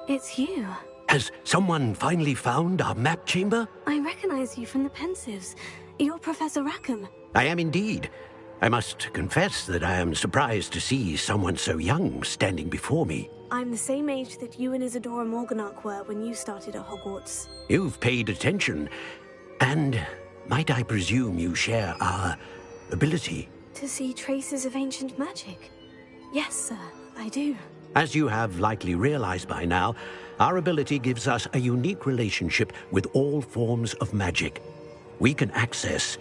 It's you. Has someone finally found our map chamber? I recognize you from the Pensives. You're Professor Rackham. I am indeed. I must confess that I am surprised to see someone so young standing before me. I'm the same age that you and Isadora Morganach were when you started at Hogwarts. You've paid attention. And might I presume you share our ability? To see traces of ancient magic? Yes, sir, I do. As you have likely realized by now, our ability gives us a unique relationship with all forms of magic. We can access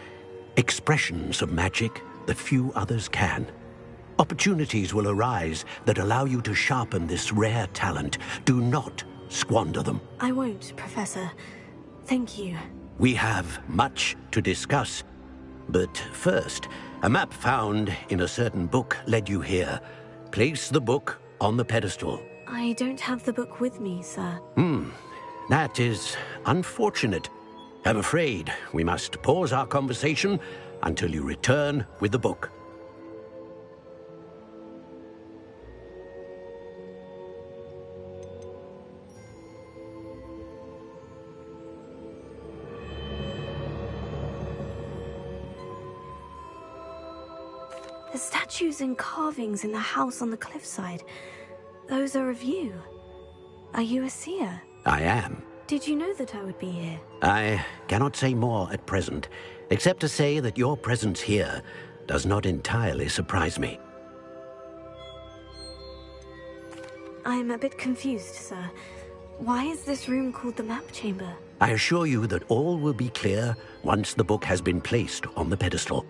expressions of magic that few others can. Opportunities will arise that allow you to sharpen this rare talent. Do not squander them. I won't, Professor. Thank you. We have much to discuss. But first, a map found in a certain book led you here. Place the book on the pedestal. I don't have the book with me, sir. That is unfortunate. I'm afraid we must pause our conversation until you return with the book. The statues and carvings in the house on the cliffside, those are of you. Are you a seer? I am. Did you know that I would be here? I cannot say more at present, except to say that your presence here does not entirely surprise me. I'm a bit confused, sir. Why is this room called the map chamber? I assure you that all will be clear once the book has been placed on the pedestal.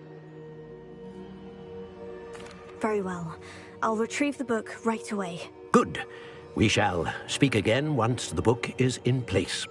Very well. I'll retrieve the book right away. Good. We shall speak again once the book is in place.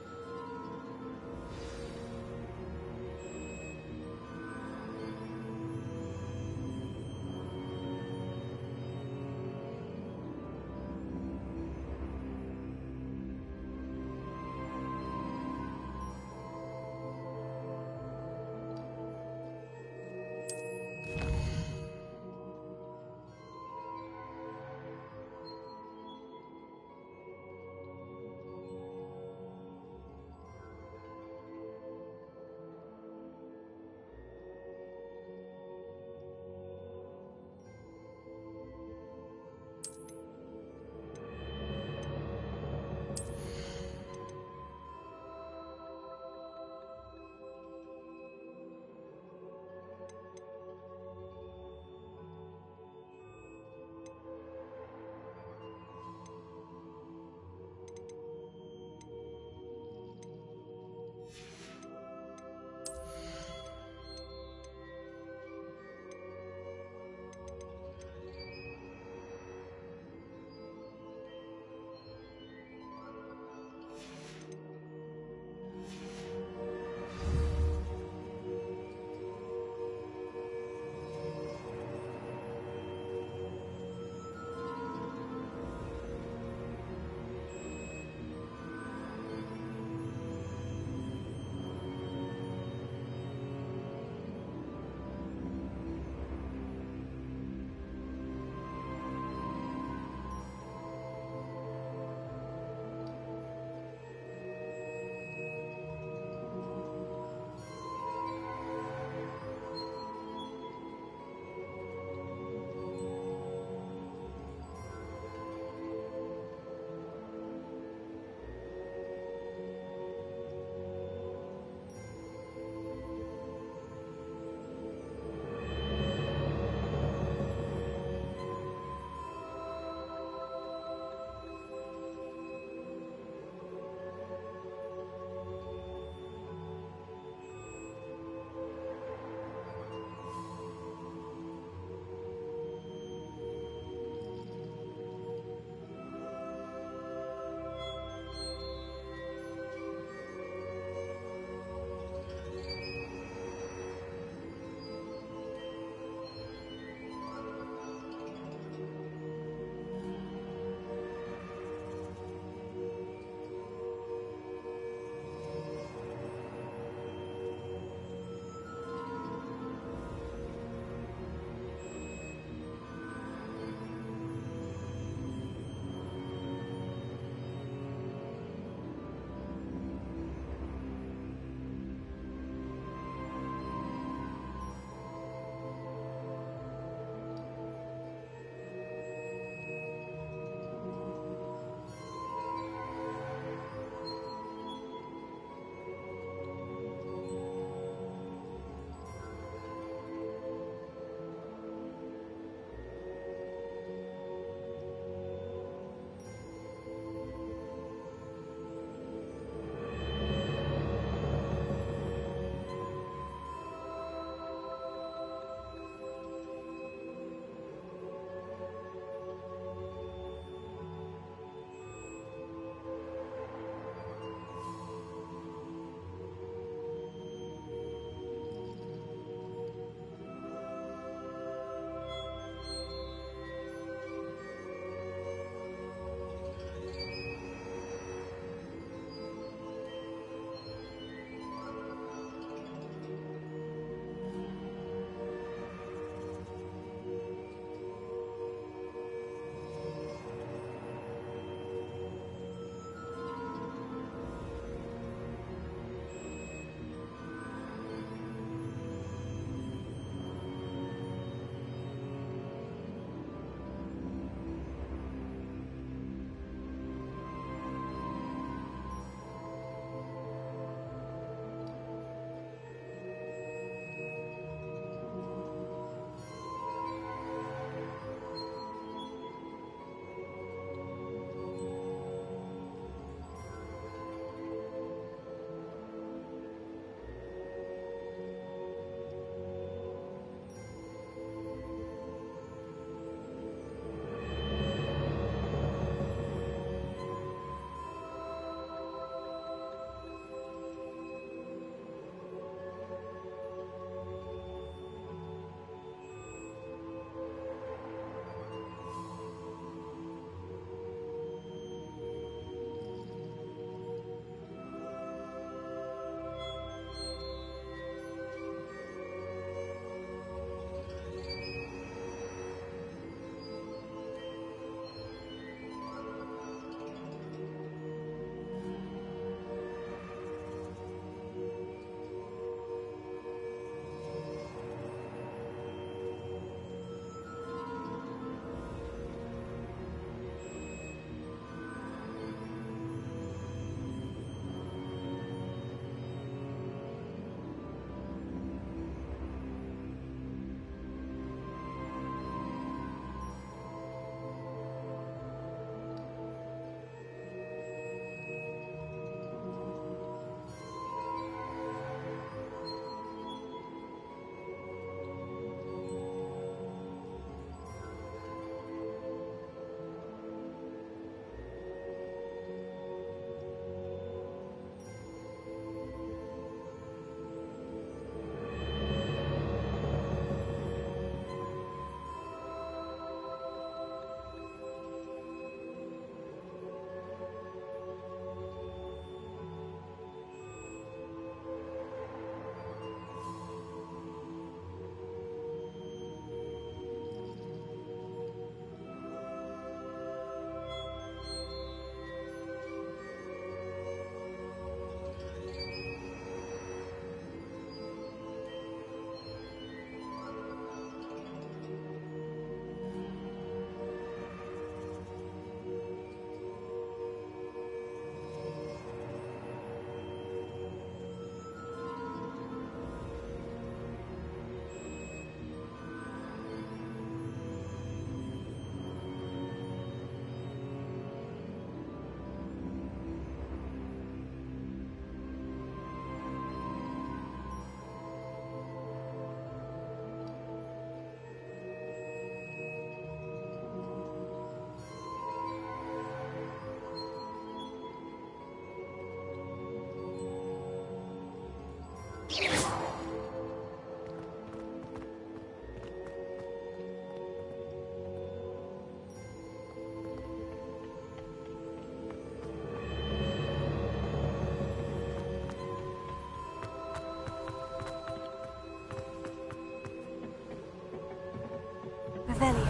Revelio.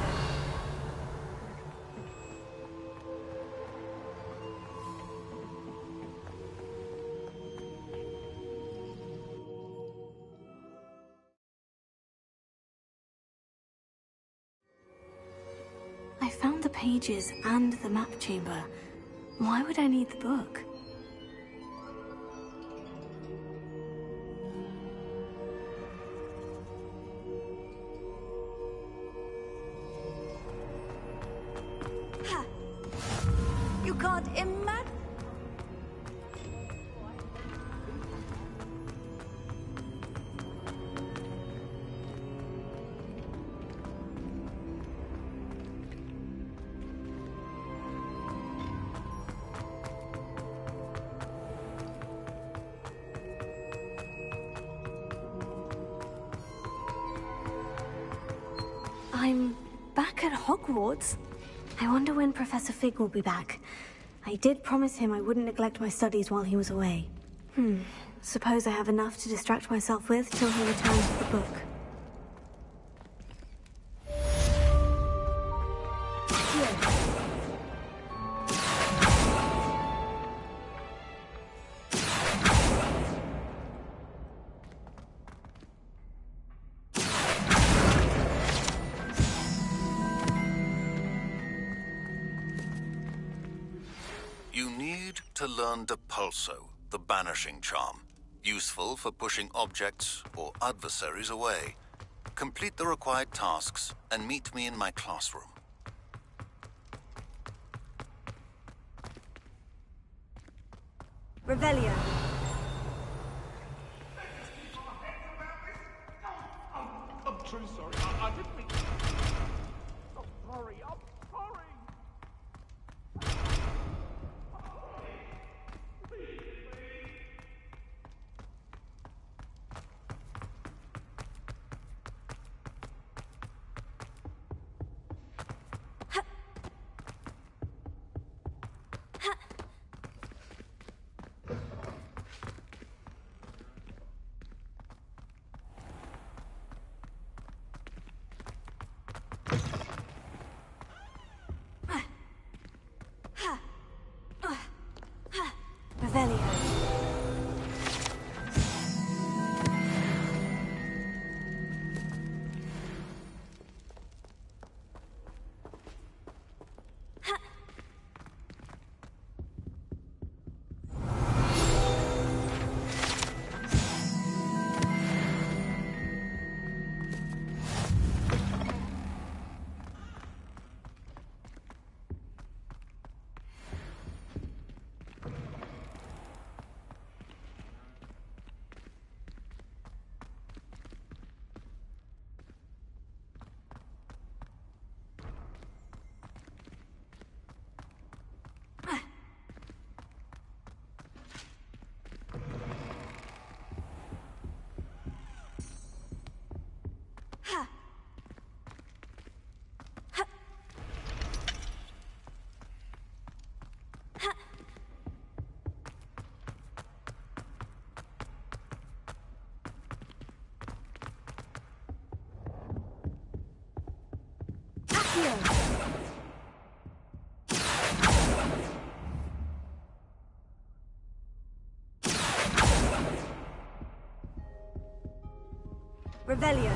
I found the pages and the map chamber. Why would I need the book? You can't imagine. I'm back at Hogwarts. I wonder when Professor Fig will be back. I did promise him I wouldn't neglect my studies while he was away. Suppose I have enough to distract myself with till he returns with the book. You need to learn Depulso, the banishing charm. Useful for pushing objects or adversaries away. Complete the required tasks and meet me in my classroom. Revelio. I'm truly sorry. I didn't mean... I'm sorry. I'm sorry. Revelio. Revelio.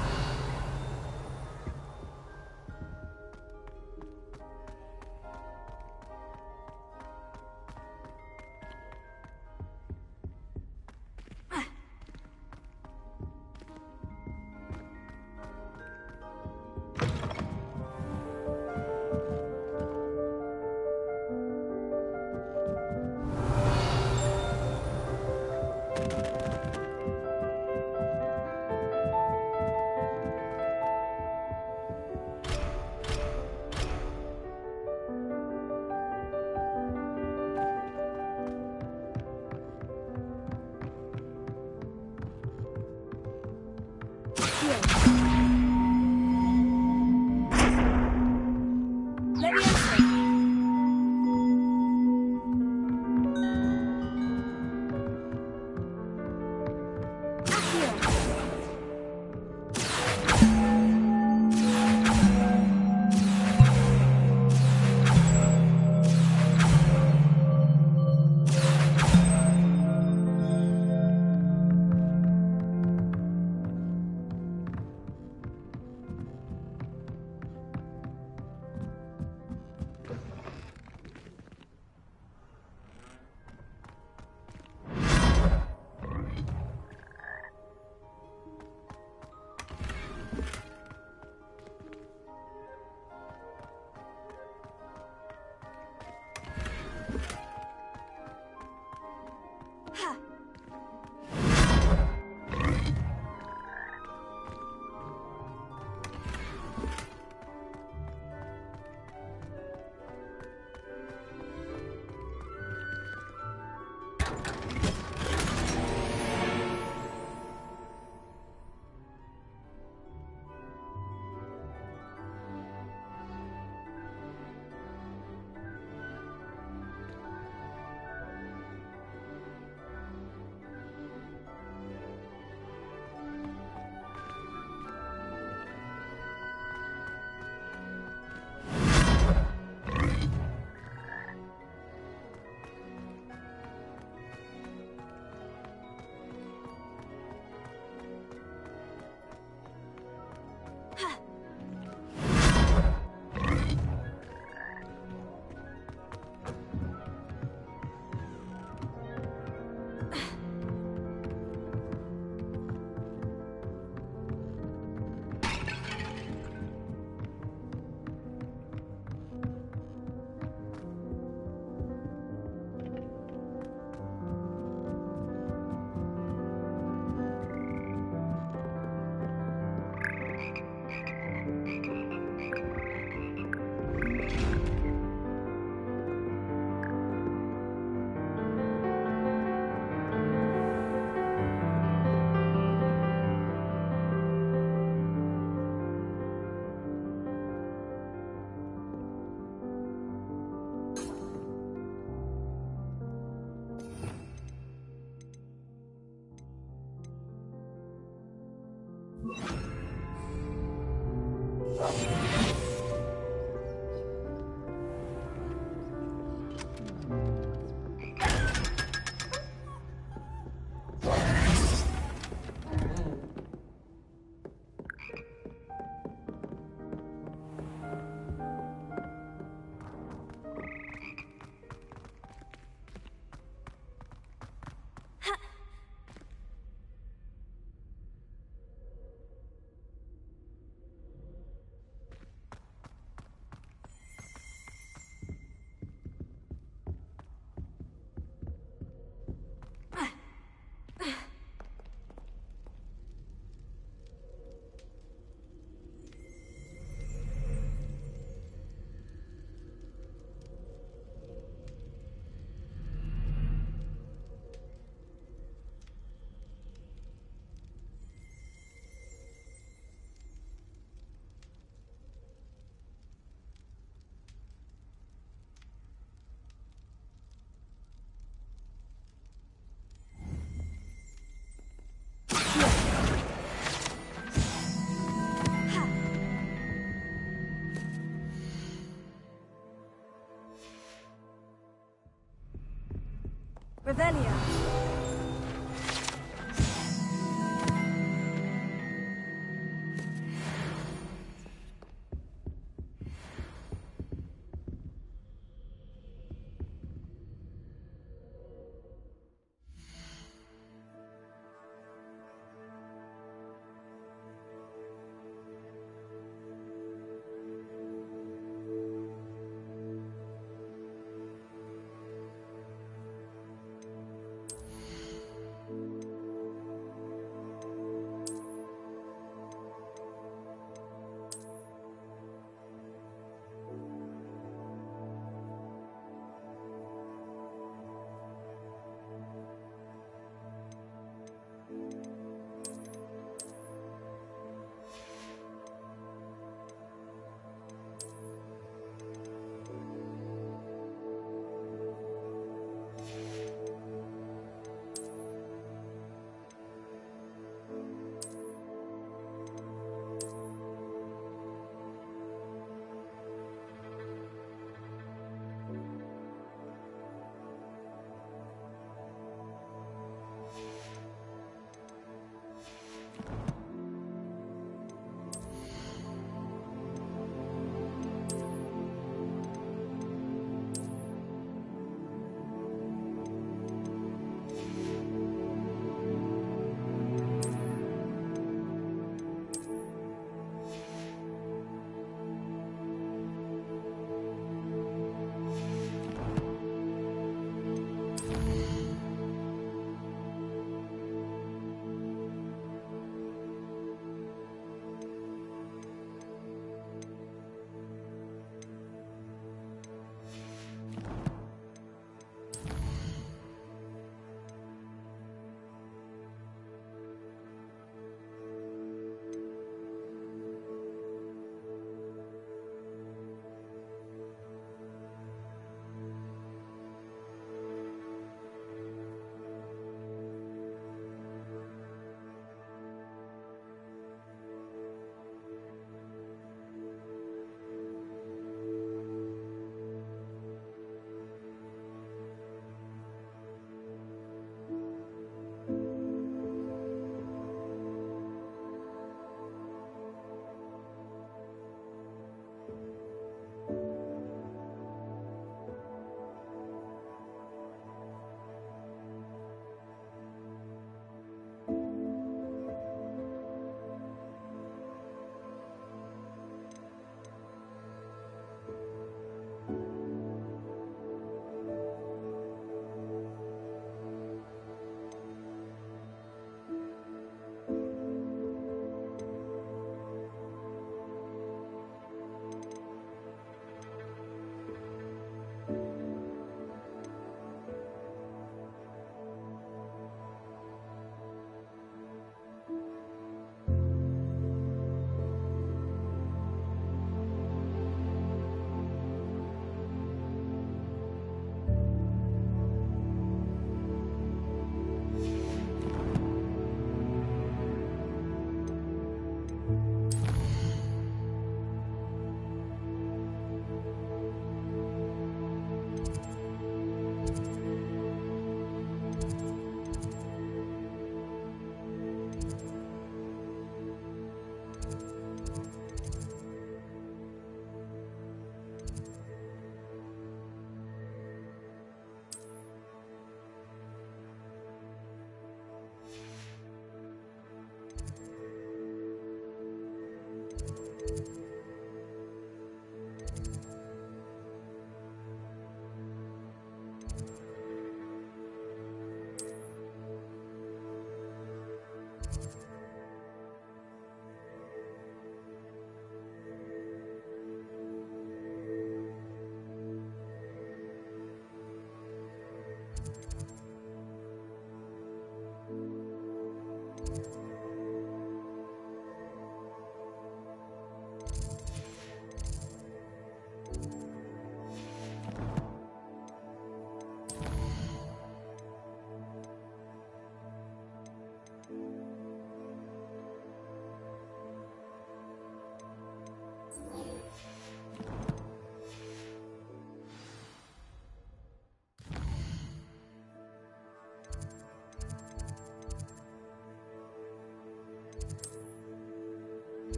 Revelio.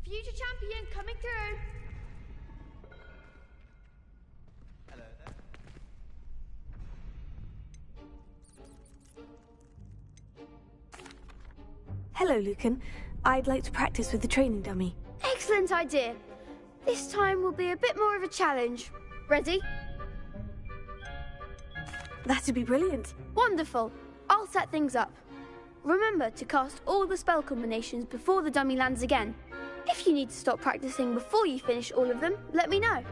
Future champion coming through. Hello there. Hello, Lucan. I'd like to practice with the training dummy. Excellent idea. This time will be a bit more of a challenge. Ready? That'd be brilliant. Wonderful. I'll set things up. Remember to cast all the spell combinations before the dummy lands again. If you need to stop practicing before you finish all of them, let me know.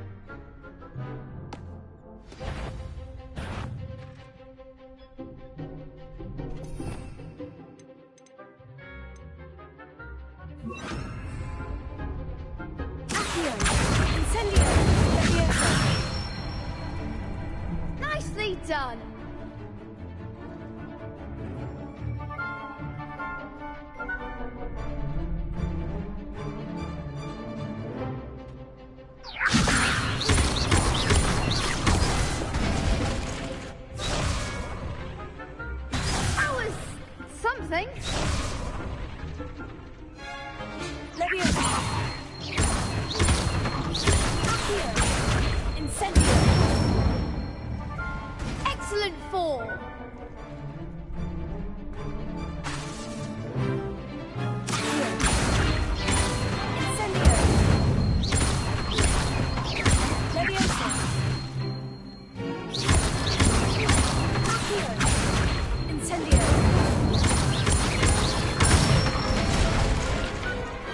Nicely done. That was something. Excellent form.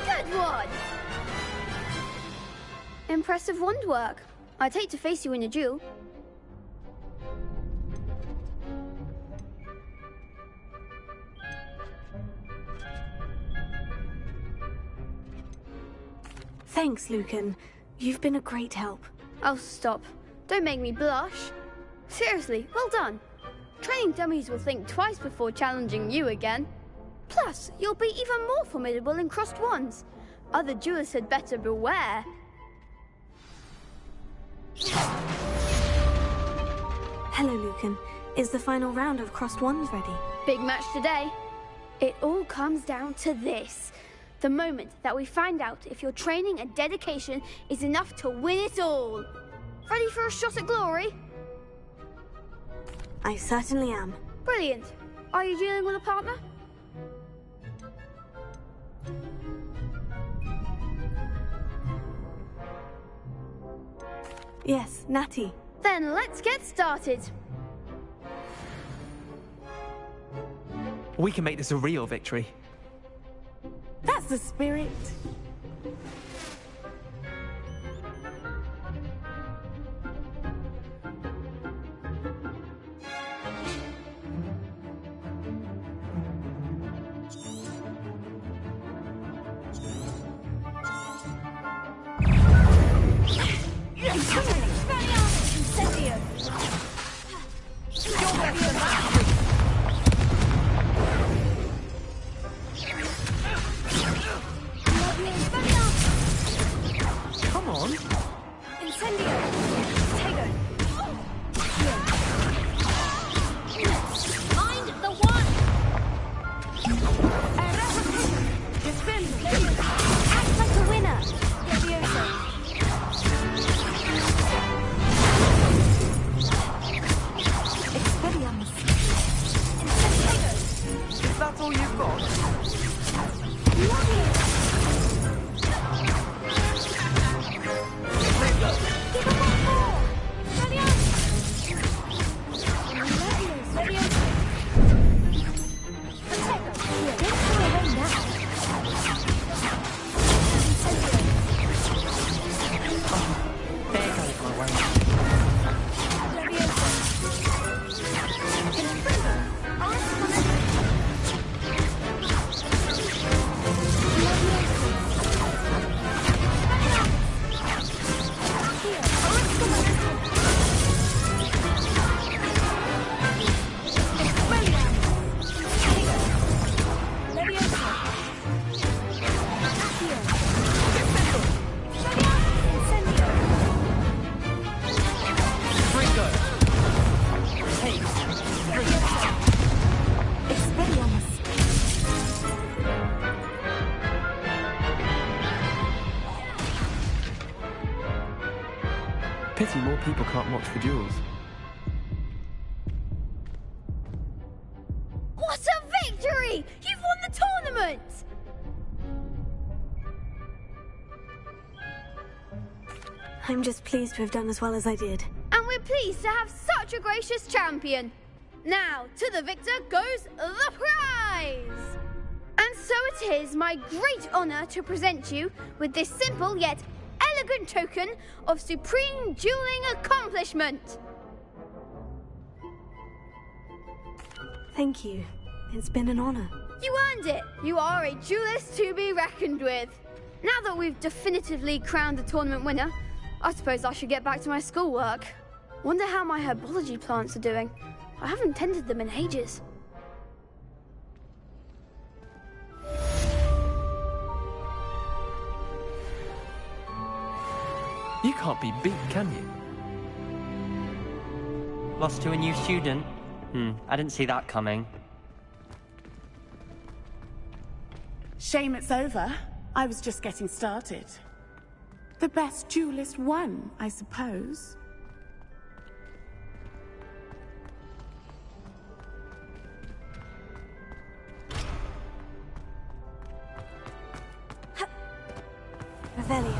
Good one. Impressive wand work. I'd hate to face you in a duel. Thanks, Lucan. You've been a great help. Oh, stop. Don't make me blush. Seriously, well done. Training dummies will think twice before challenging you again. Plus, you'll be even more formidable in crossed wands. Other duelists had better beware. Hello, Lucan. Is the final round of crossed wands ready? Big match today. It all comes down to this. The moment that we find out if your training and dedication is enough to win it all. Ready for a shot at glory? I certainly am. Brilliant. Are you dealing with a partner? Yes, Natty. Then let's get started. We can make this a real victory. That's the spirit. Come on. Incendio! Tego! Mind the one! Act like a winner! Levioso! Expelliarmus! Incendio! Is that all you've got? Levioso! Give him one more! Levioso! Levioso! Protego! Get her away now! Pity more people can't watch the duels. What a victory! You've won the tournament! I'm just pleased to have done as well as I did. And we're pleased to have such a gracious champion. Now, to the victor goes the prize! And so it is my great honour to present you with this simple yet elegant token of supreme dueling accomplishment. Thank you. It's been an honor. You earned it. You are a duelist to be reckoned with. Now that we've definitively crowned the tournament winner, I suppose I should get back to my schoolwork. Wonder how my herbology plants are doing. I haven't tended them in ages. You can't be beat, can you? Lost to a new student? I didn't see that coming. Shame it's over. I was just getting started. The best duelist won, I suppose. Revelio.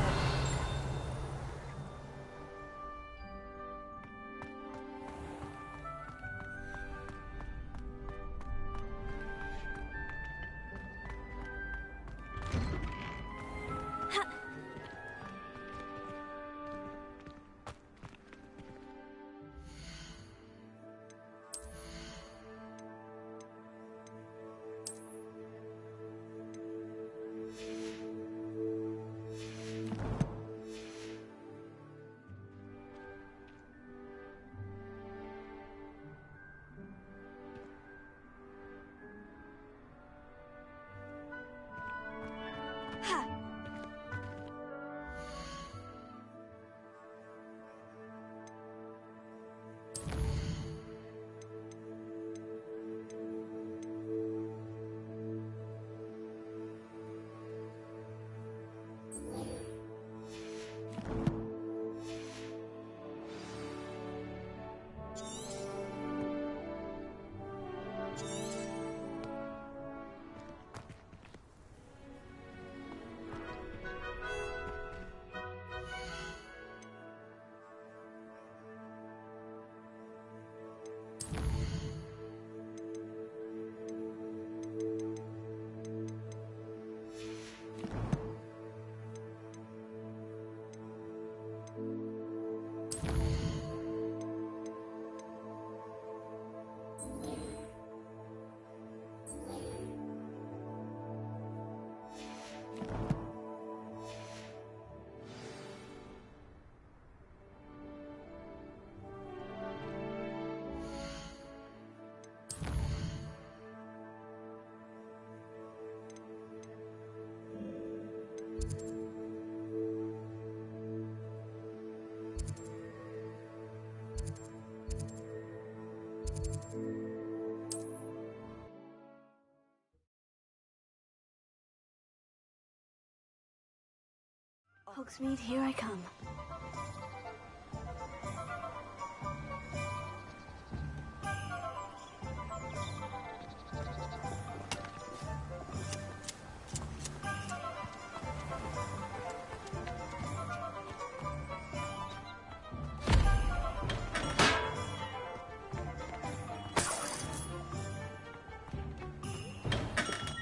Hogsmeade, here I come.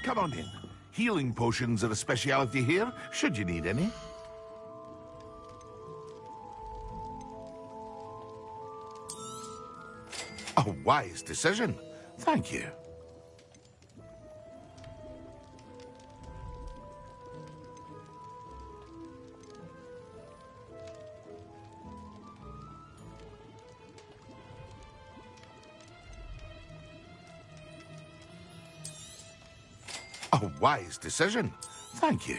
Come on in. Healing potions are a speciality here, should you need any. A wise decision. Thank you. A wise decision. Thank you.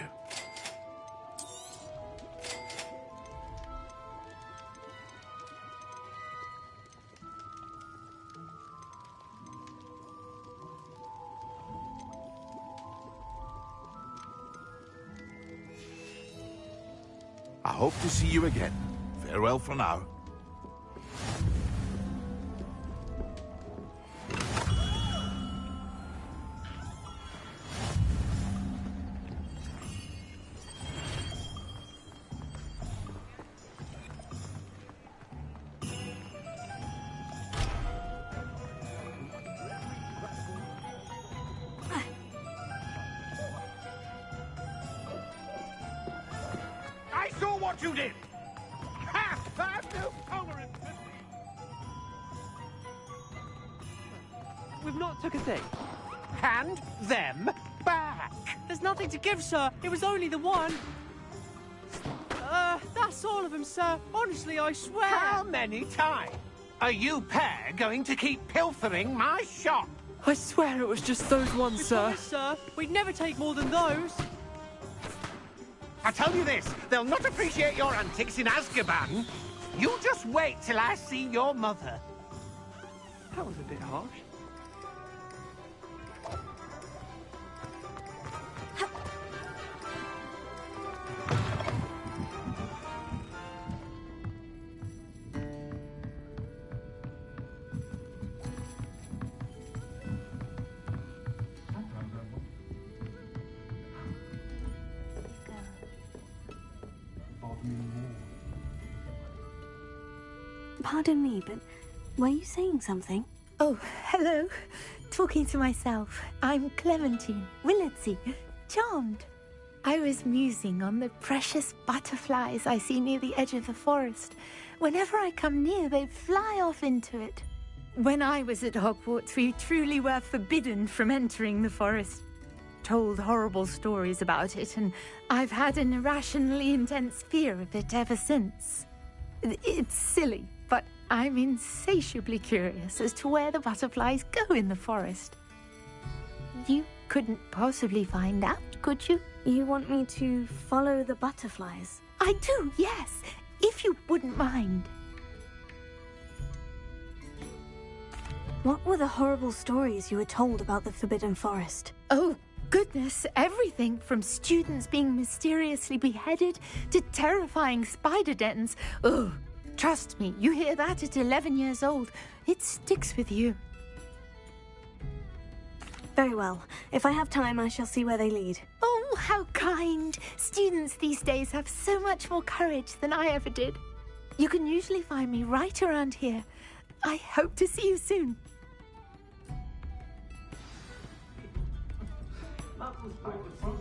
I hope to see you again. Farewell for now. what you did! Ha! I've no tolerance for these. We've not took a thing. Hand them back! There's nothing to give, sir. It was only the one. That's all of them, sir. Honestly, I swear. How many times are you pair going to keep pilfering my shop? I swear it was just those ones, We sir. promise, sir. We'd never take more than those. I tell you this, they'll not appreciate your antics in Azkaban. You just wait till I see your mother. That was a bit harsh. Pardon me, but were you saying something? Oh, hello. Talking to myself. I'm Clementine Willardsey. Charmed. I was musing on the precious butterflies I see near the edge of the forest. Whenever I come near, they fly off into it. When I was at Hogwarts, we truly were forbidden from entering the forest. Told horrible stories about it, and I've had an irrationally intense fear of it ever since. It's silly, but I'm insatiably curious as to where the butterflies go in the forest. You couldn't possibly find out, could you? You want me to follow the butterflies? I do, yes, if you wouldn't mind. What were the horrible stories you were told about the Forbidden Forest? Oh, goodness, everything from students being mysteriously beheaded to terrifying spider dens. Oh, trust me, you hear that at 11 years old, it sticks with you. Very well. If I have time, I shall see where they lead. Oh, how kind. Students these days have so much more courage than I ever did. You can usually find me right around here. I hope to see you soon.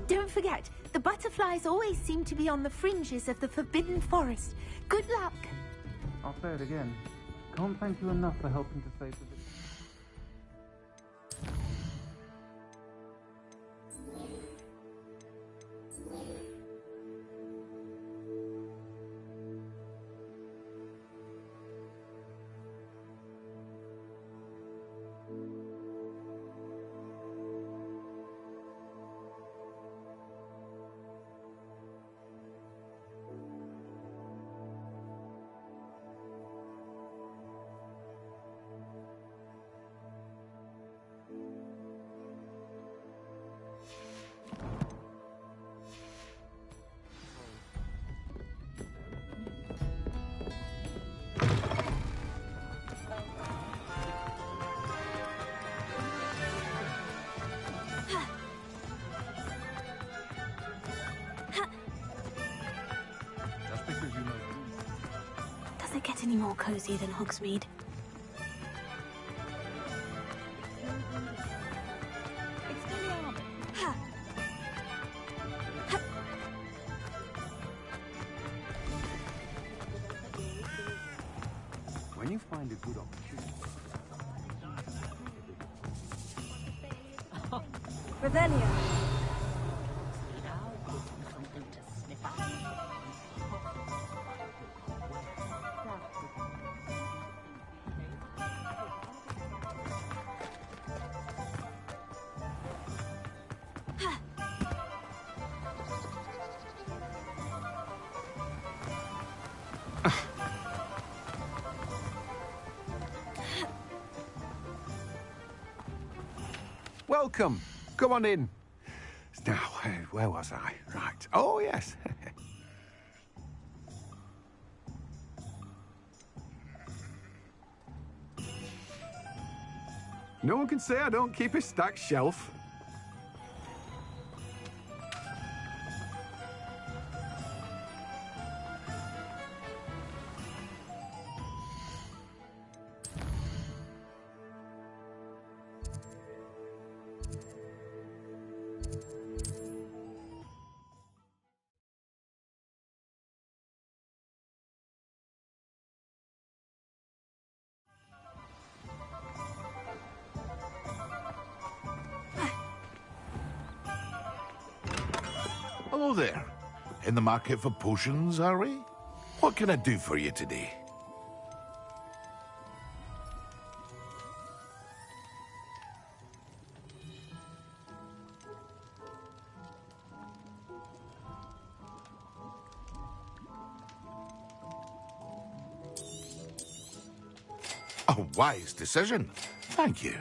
Don't forget, the butterflies always seem to be on the fringes of the Forbidden Forest. Good luck. I'll say it again. Can't thank you enough for helping to save the... Does it get any more cozy than Hogsmeade? When you find a good opportunity... Revelio. Welcome. Come on in. Now, where was I? Right. Oh, yes. No one can say I don't keep a stacked shelf. Hello there. In the market for potions, are we? What can I do for you today? A wise decision. Thank you.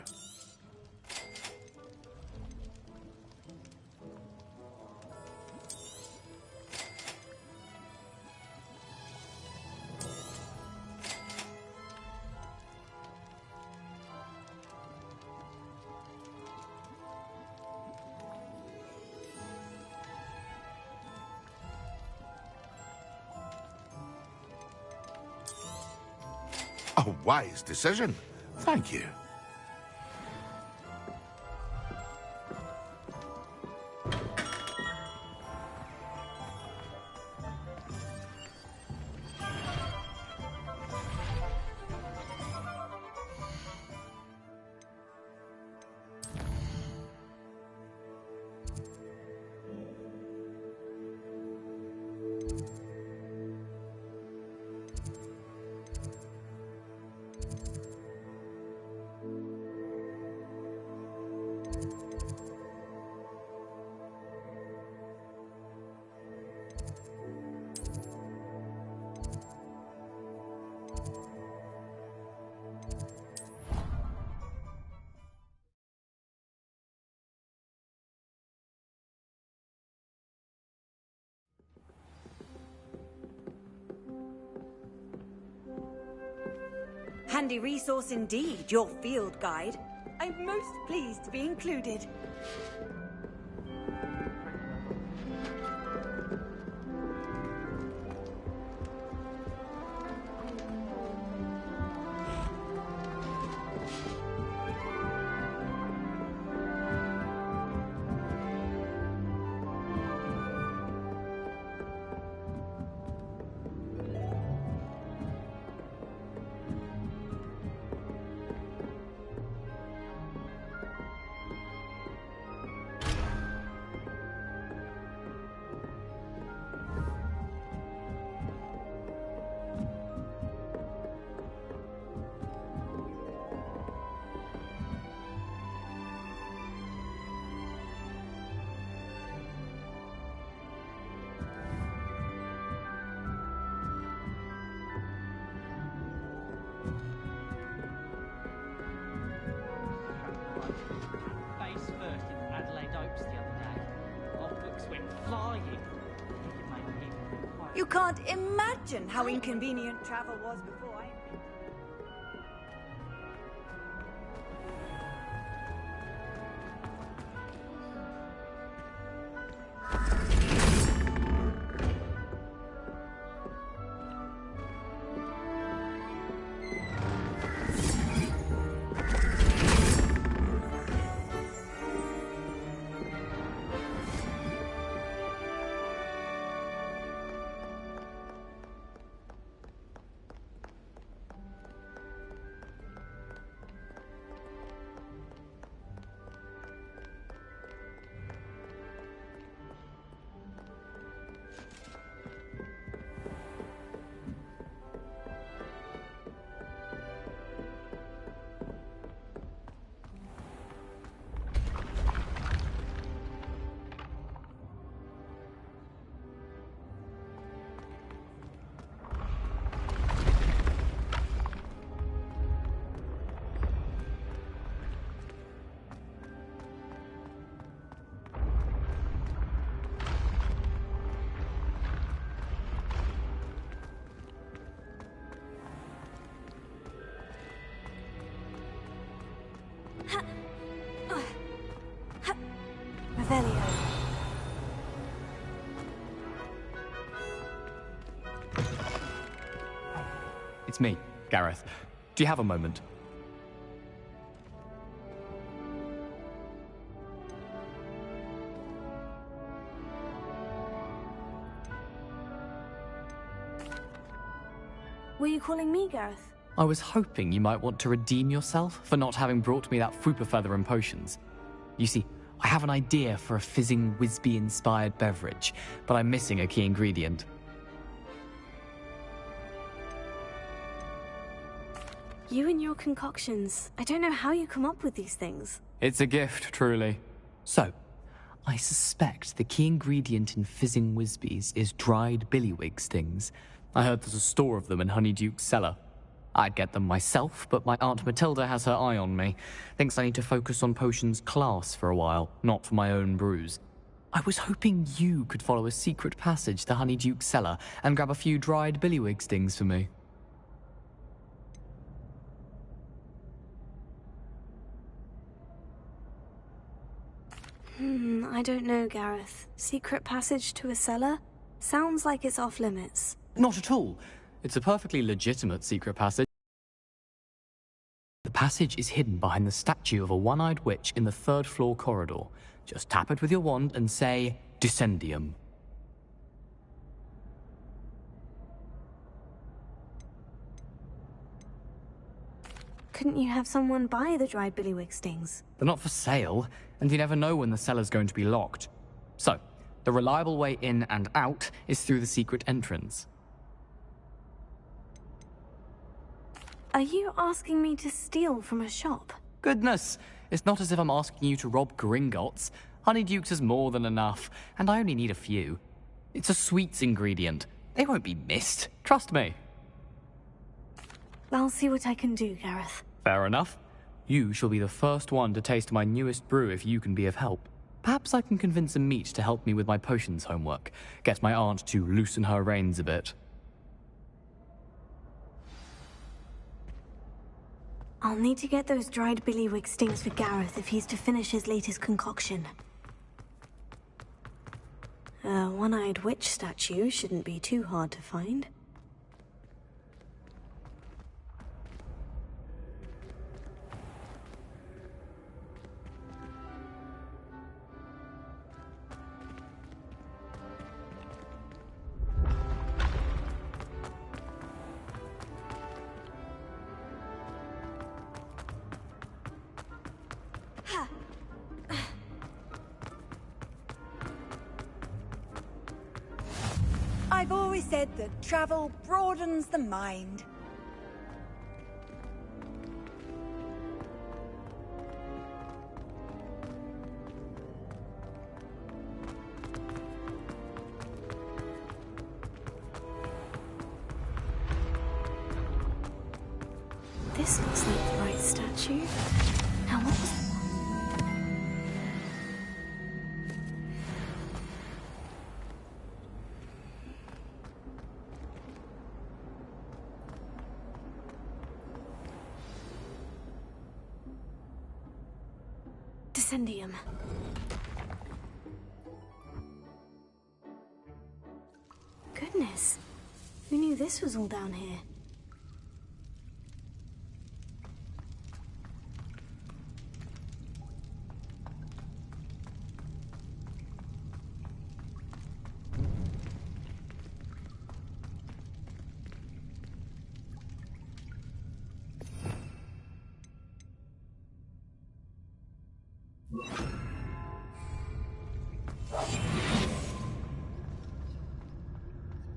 A wise decision. Thank you. Handy resource indeed, your field guide. I'm most pleased to be included. Face first in Adelaide Oaks the other day. Old books went flying. I think it made me quite... You can't imagine how inconvenient travel was before I... Revelio. It's me, Gareth. Do you have a moment? Were you calling me, Gareth? I was hoping you might want to redeem yourself for not having brought me that Fupa feather and potions. You see, I have an idea for a fizzing Whizbee-inspired beverage, but I'm missing a key ingredient. You and your concoctions. I don't know how you come up with these things. It's a gift, truly. So, I suspect the key ingredient in fizzing Whizbees is dried billywig stings. I heard there's a store of them in Honeyduke's cellar. I'd get them myself, but my Aunt Matilda has her eye on me. Thinks I need to focus on potions class for a while, not for my own brews. I was hoping you could follow a secret passage to Honeyduke's cellar and grab a few dried billywig stings for me. I don't know, Gareth. Secret passage to a cellar? Sounds like it's off limits. Not at all. It's a perfectly legitimate secret passage. The passage is hidden behind the statue of a one-eyed witch in the third-floor corridor. Just tap it with your wand and say, Descendium. Couldn't you have someone buy the dried billywig stings? They're not for sale, and you never know when the cellar's going to be locked. So, the reliable way in and out is through the secret entrance. Are you asking me to steal from a shop? Goodness, it's not as if I'm asking you to rob Gringotts. Honeyduke's is more than enough, and I only need a few. It's a sweets ingredient. They won't be missed, trust me. I'll see what I can do, Gareth. Fair enough. You shall be the first one to taste my newest brew if you can be of help. Perhaps I can convince a meat to help me with my potions homework. Get my aunt to loosen her reins a bit. I'll need to get those dried billywig stings for Gareth if he's to finish his latest concoction. A one-eyed witch statue shouldn't be too hard to find. I've always said that travel broadens the mind. This looks like the right statue. Now what was the Descendium. Goodness, who knew this was all down here?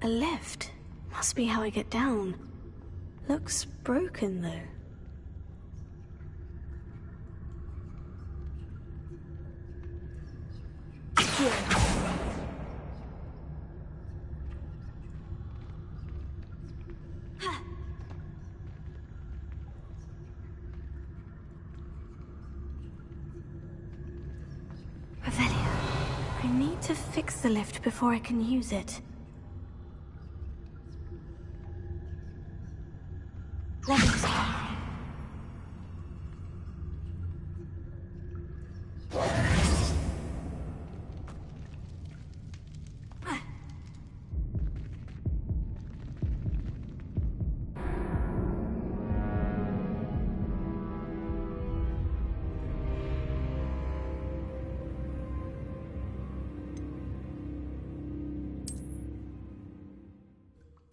A lift. Must be how I get down. Looks broken, though. Revelio. I need to fix the lift before I can use it. Levels.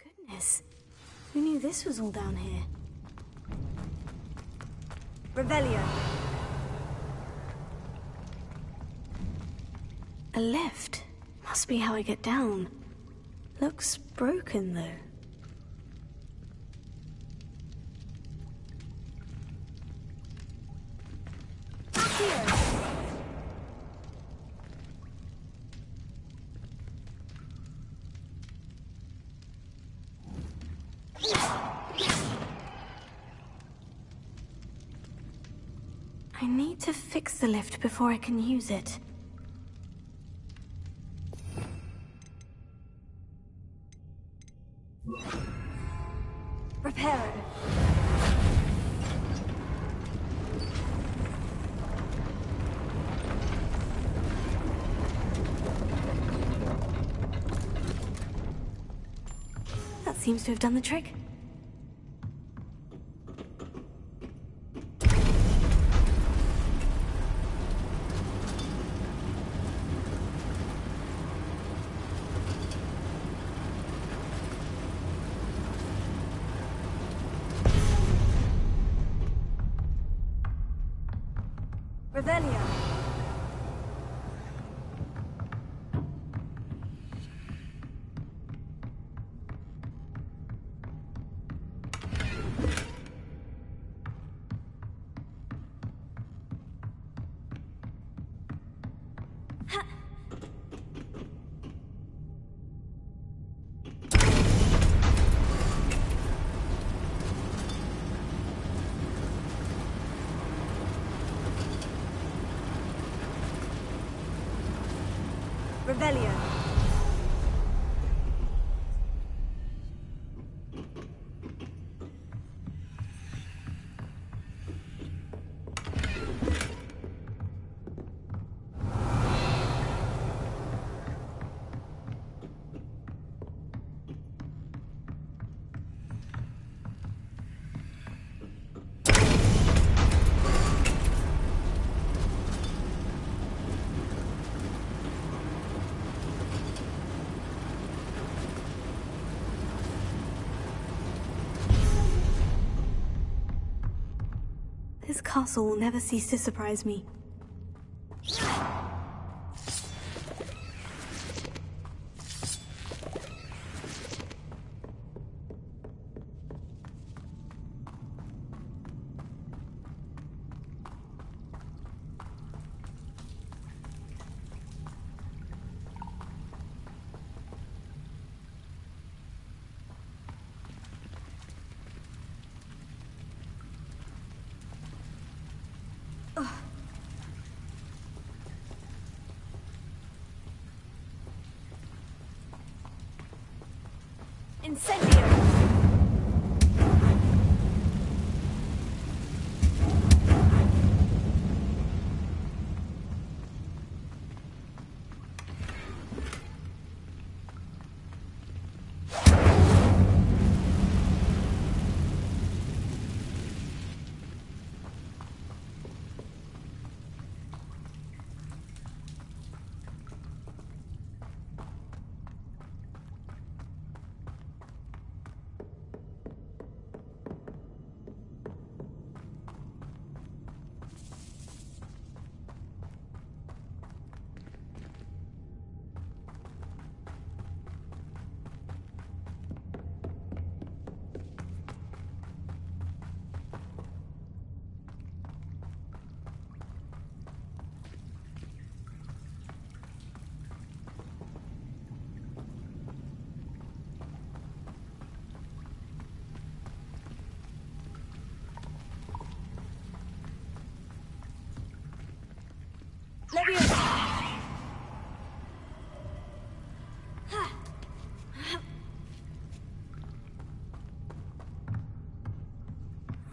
Goodness, who knew this was all down here? Revelio. lift. Must be how I get down. Looks broken, though. I need to fix the lift before I can use it. Repaired. That seems to have done the trick. Revelio. Revelio. This castle will never cease to surprise me. Incendio!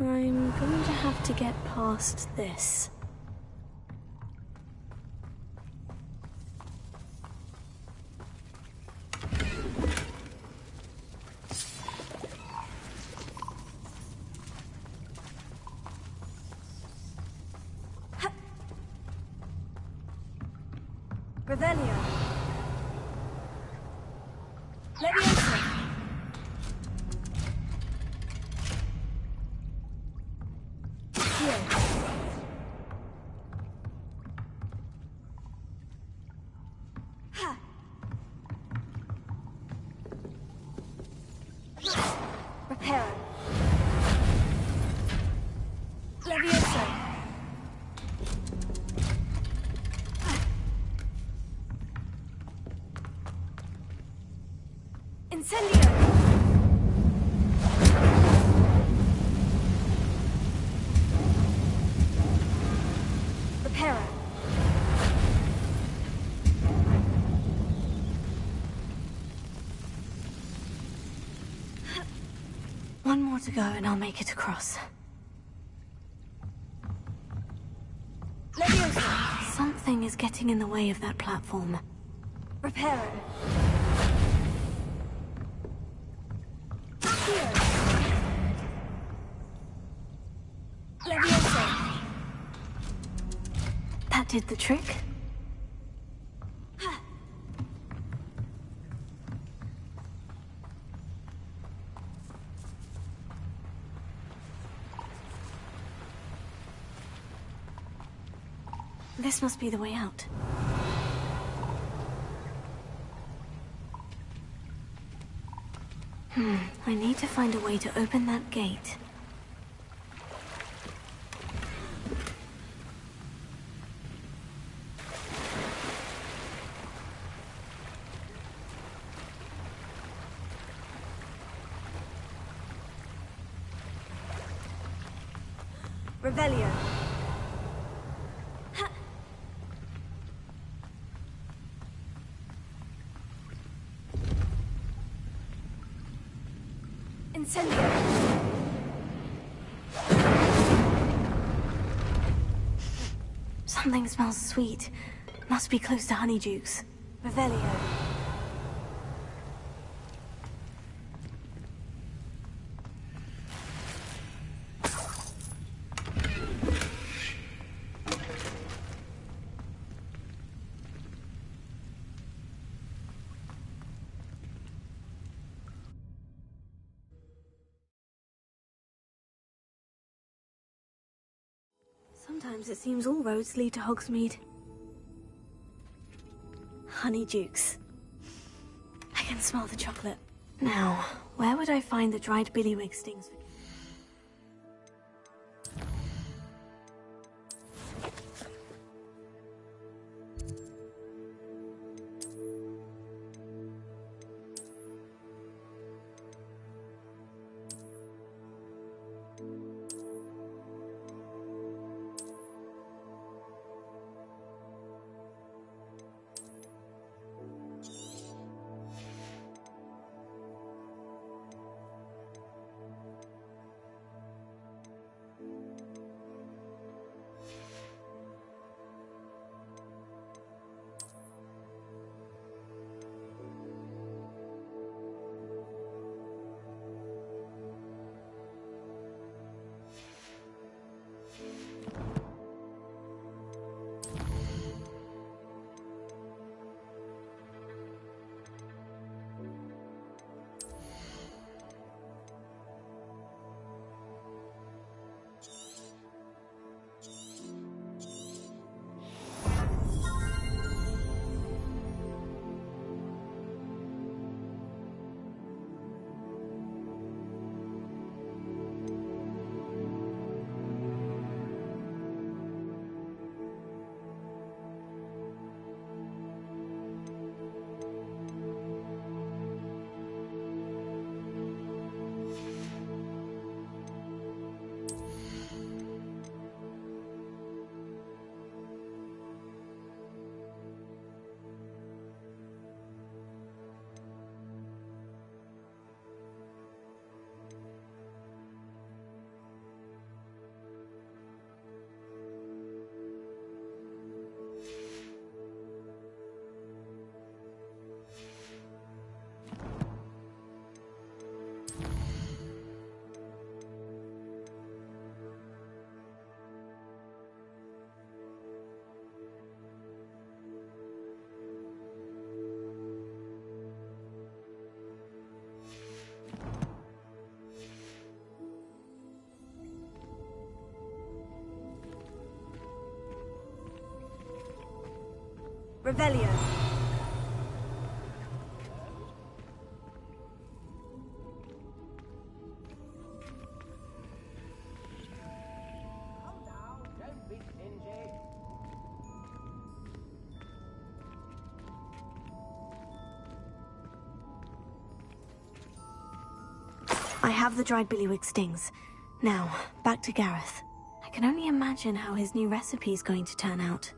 I'm going to have to get past this. Revelio. Leviosa. Here. Reparo. Levioso. Incendio. Reparo. One more to go and I'll make it across. Leviosa! Something is getting in the way of that platform. Reparo. Here. Leviosa! That did the trick. This must be the way out. I need to find a way to open that gate. Revelio. Incendio. Something smells sweet. Must be close to Honeydukes. Revelio. Sometimes it seems all roads lead to Hogsmeade. Honeydukes. I can smell the chocolate. Now, where would I find the dried billywig stings? Revelio. have the dried billywig stings. Now, back to Gareth. I can only imagine how his new recipe is going to turn out.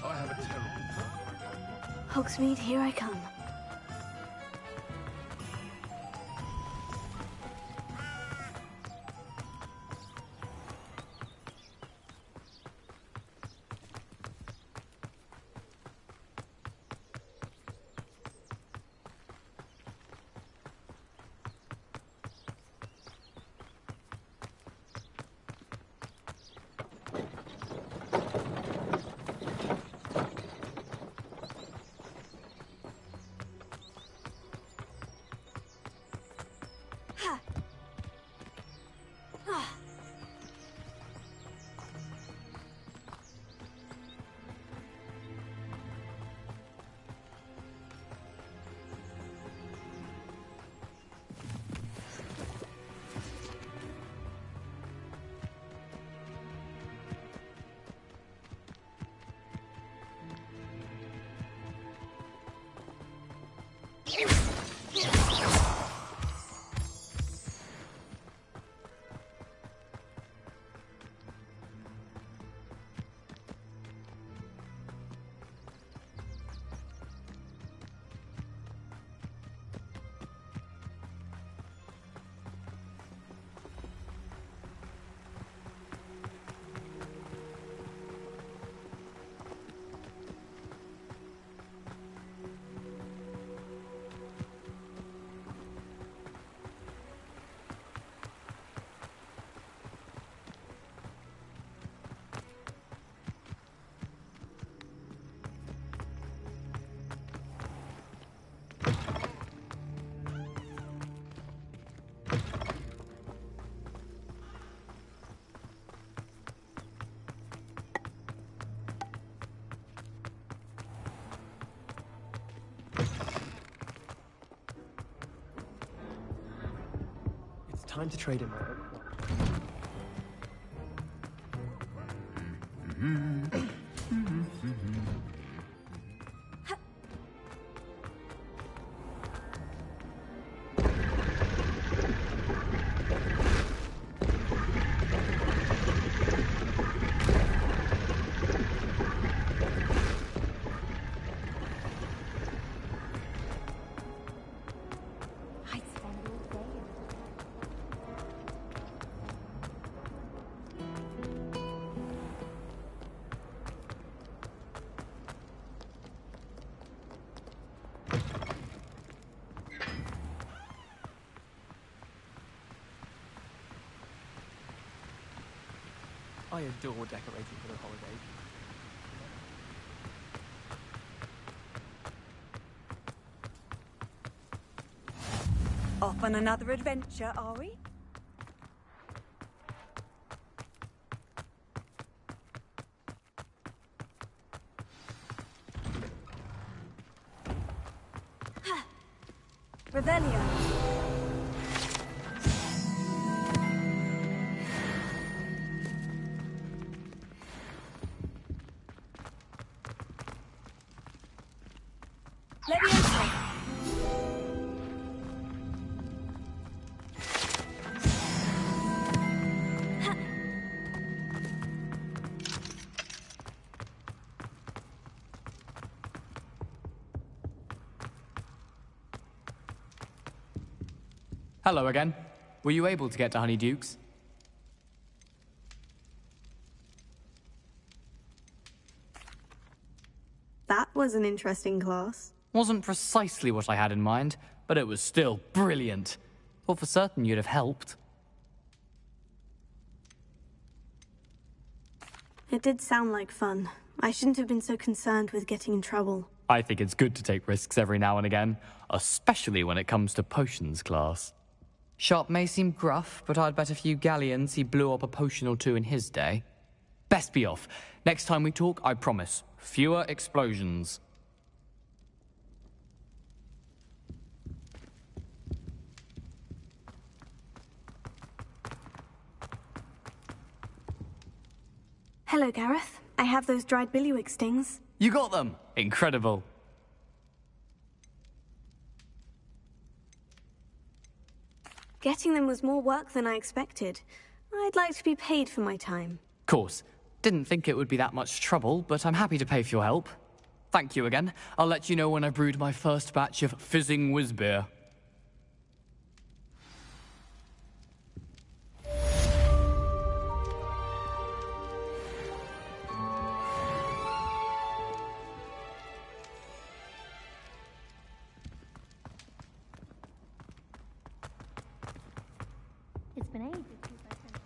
I have a terrible... Hogsmeade, here I come. Time to trade in my own. I adore decorating for the holidays. Off on another adventure, are we? Revelio. Leviosa. Hello again. Were you able to get to Honeydukes? That was an interesting class. Wasn't precisely what I had in mind, but it was still brilliant. Thought for certain you'd have helped. It did sound like fun. I shouldn't have been so concerned with getting in trouble. I think it's good to take risks every now and again, especially when it comes to potions class. Sharp may seem gruff, but I'd bet a few galleons he blew up a potion or two in his day. Best be off. Next time we talk, I promise, fewer explosions. Hello, Gareth. I have those dried billywig stings. You got them! Incredible. Getting them was more work than I expected. I'd like to be paid for my time. Course. Didn't think it would be that much trouble, but I'm happy to pay for your help. Thank you again. I'll let you know when I've brewed my first batch of fizzing whizbeer. It's been ages since I sent it.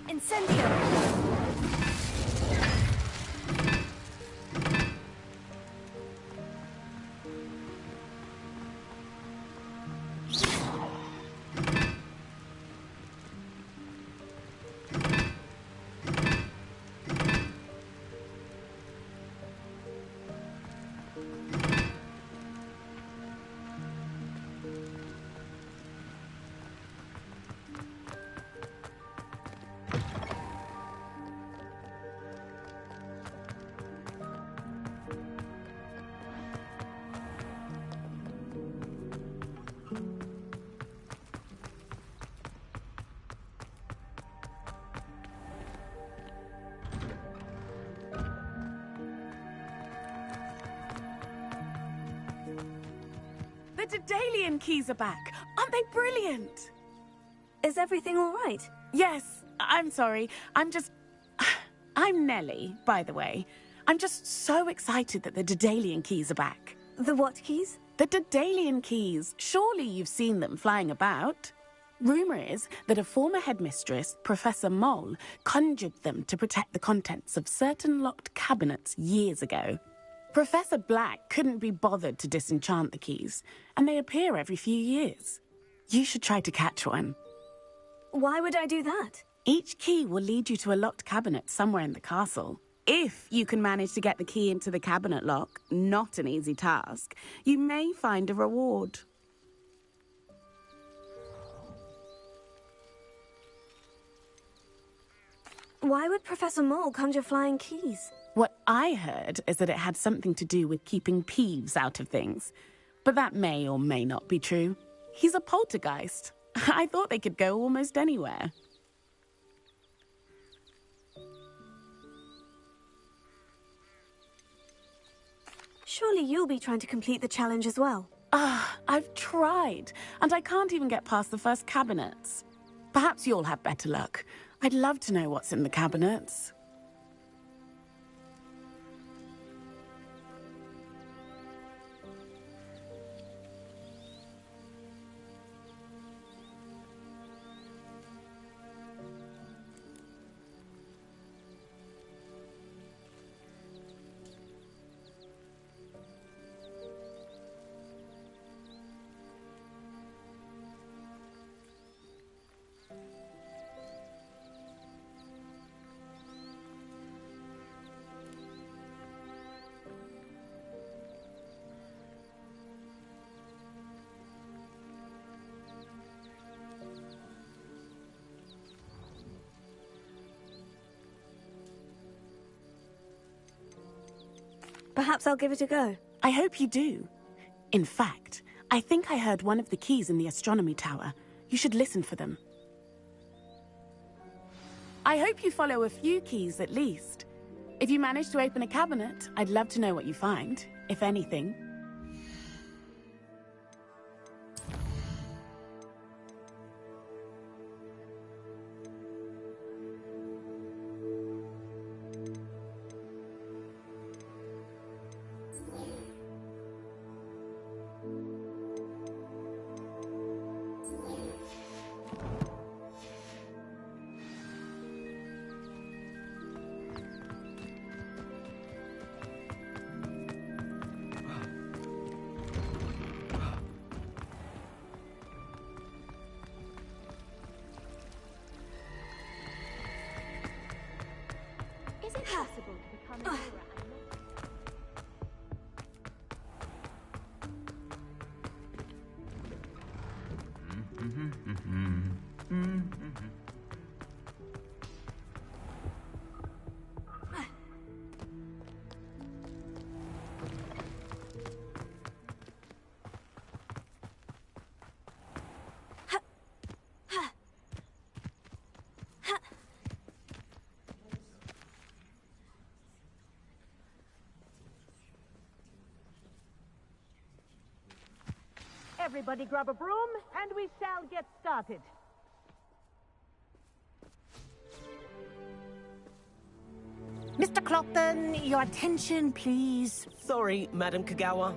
Incendio! The Daedalian keys are back. Aren't they brilliant? Is everything all right? Yes, I'm sorry. I'm Nellie, by the way. I'm just so excited that the Daedalian keys are back. The what keys? The Daedalian keys. Surely you've seen them flying about. Rumour is that a former headmistress, Professor Moll, conjured them to protect the contents of certain locked cabinets years ago. Professor Black couldn't be bothered to disenchant the keys, and they appear every few years. You should try to catch one. Why would I do that? Each key will lead you to a locked cabinet somewhere in the castle. If you can manage to get the key into the cabinet lock, not an easy task, you may find a reward. Why would Professor Moll conjure flying keys? What I heard is that it had something to do with keeping Peeves out of things. But that may or may not be true. He's a poltergeist. I thought they could go almost anywhere. Surely you'll be trying to complete the challenge as well. I've tried, and I can't even get past the first cabinets. Perhaps you'll have better luck. I'd love to know what's in the cabinets. Perhaps I'll give it a go. I hope you do. In fact, I think I heard one of the keys in the astronomy tower. You should listen for them. I hope you follow a few keys at least. If you manage to open a cabinet, I'd love to know what you find, if anything. Is it possible to become a hero? Everybody grab a broom, and we shall get started. Mr. Clopton, your attention, please. Sorry, Madam Kagawa.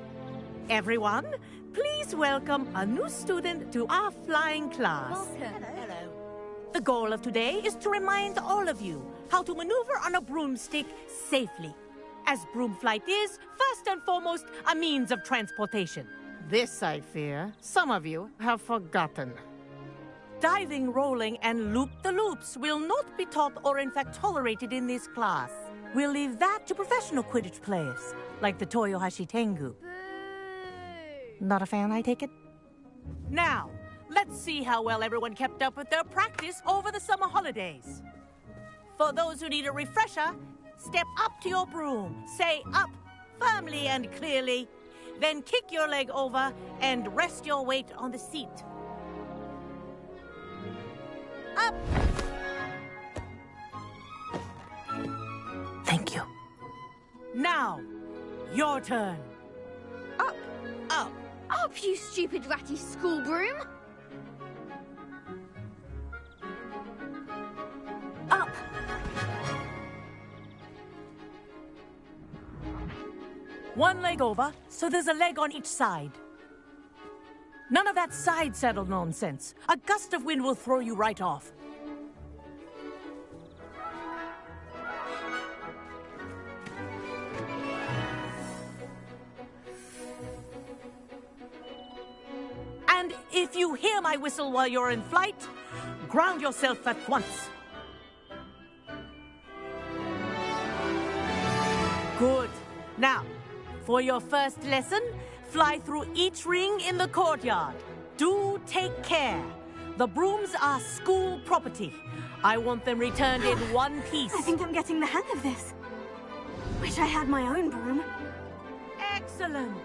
Everyone, please welcome a new student to our flying class. Welcome. Hello. The goal of today is to remind all of you how to maneuver on a broomstick safely, as broom flight is, first and foremost, a means of transportation. This, I fear, some of you have forgotten. Diving, rolling, and loop-the-loops will not be taught or in fact tolerated in this class. We'll leave that to professional Quidditch players, like the Toyohashi Tengu. Not a fan, I take it? Now, let's see how well everyone kept up with their practice over the summer holidays. For those who need a refresher, step up to your broom, say up firmly and clearly, then kick your leg over and rest your weight on the seat. Up! Thank you. Now, your turn. Up! Up! Up, you stupid ratty school broom! Up! One leg over, so there's a leg on each side. None of that side saddle nonsense. A gust of wind will throw you right off. And if you hear my whistle while you're in flight, ground yourself at once. Good. Now, for your first lesson, fly through each ring in the courtyard. Do take care. The brooms are school property. I want them returned in one piece. I think I'm getting the hang of this. Wish I had my own broom. Excellent.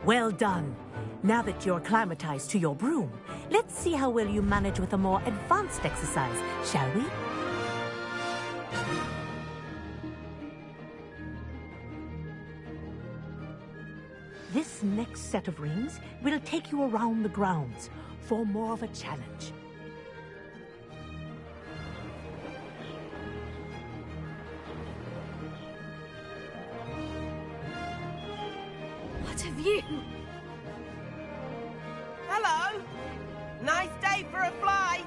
Well done. Now that you're acclimatized to your broom, let's see how well you manage with a more advanced exercise, shall we? next set of rings, we'll take you around the grounds for more of a challenge. What have you? Hello! Nice day for a flight!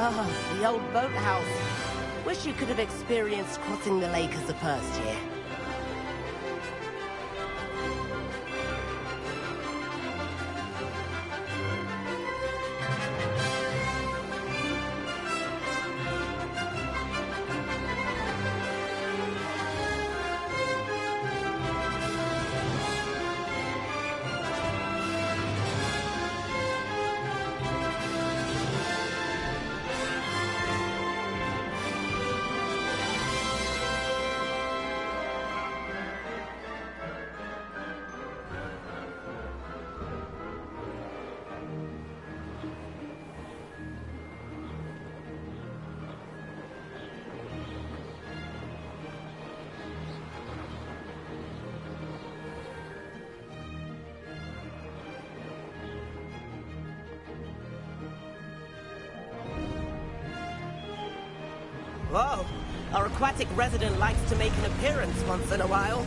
Oh, the old boathouse. Wish you could have experienced crossing the lake as the first year. Whoa! Our aquatic resident likes to make an appearance once in a while.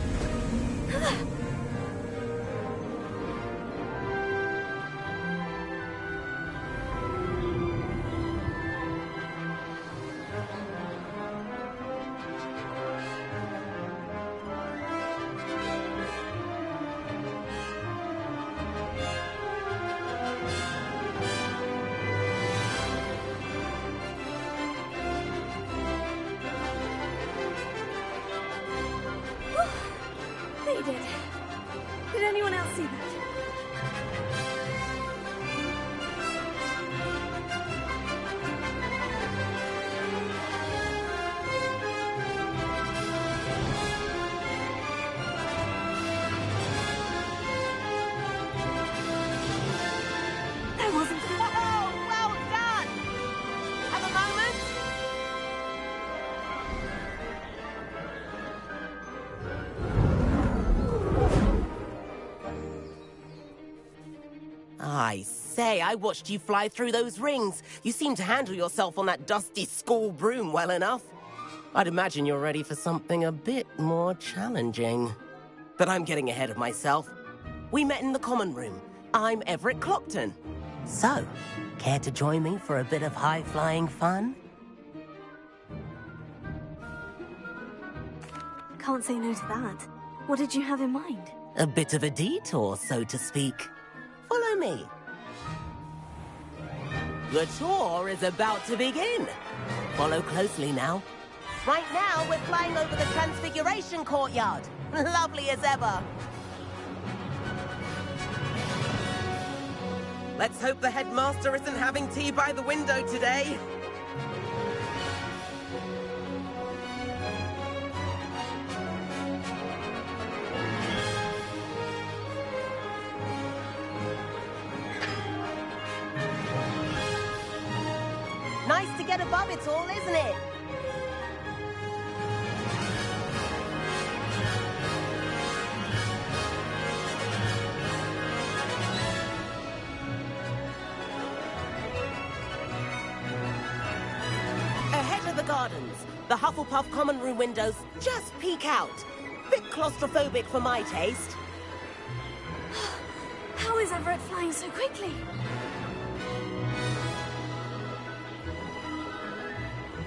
They did. Did anyone else see that? That wasn't... Whoa! Well done! Have a moment? I say, I watched you fly through those rings. You seem to handle yourself on that dusty school broom well enough. I'd imagine you're ready for something a bit more challenging. But I'm getting ahead of myself. We met in the common room. I'm Everett Clopton. So, care to join me for a bit of high-flying fun? Can't say no to that. What did you have in mind? A bit of a detour, so to speak. Follow me. The tour is about to begin. Follow closely now. Right now, we're flying over the Transfiguration Courtyard. Lovely as ever. Let's hope the headmaster isn't having tea by the window today. Nice to get above it all, isn't it? Ahead of the gardens, the Hufflepuff common room windows just peek out. Bit claustrophobic for my taste. How is Everett flying so quickly?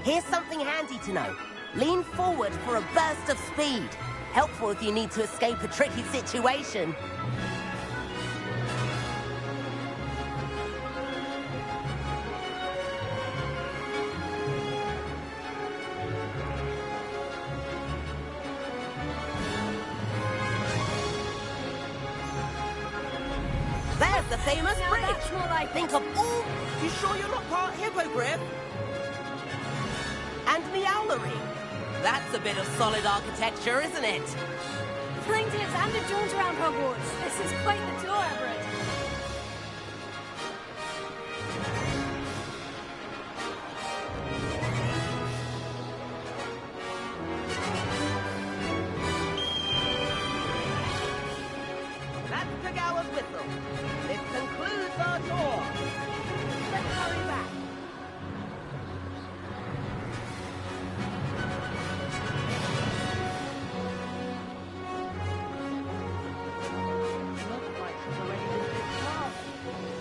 Here's something handy to know. Lean forward for a burst of speed. Helpful if you need to escape a tricky situation. There's the famous bridge. That's more like Think of all... You sure you're not part hippogriff? And the owlery. that's a bit of solid architecture, isn't it? Flying tips and a jaunt around Hogwarts. This is quite the tour, Everett. That's Kagawa's whistle. This concludes our tour. Let's hurry back.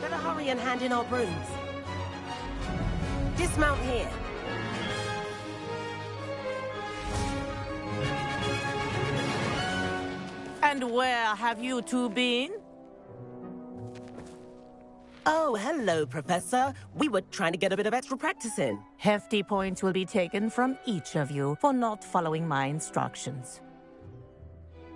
Better hurry and hand in our brooms. Dismount here. And where have you two been? Oh, hello, Professor. We were trying to get a bit of extra practice in. Hefty points will be taken from each of you for not following my instructions.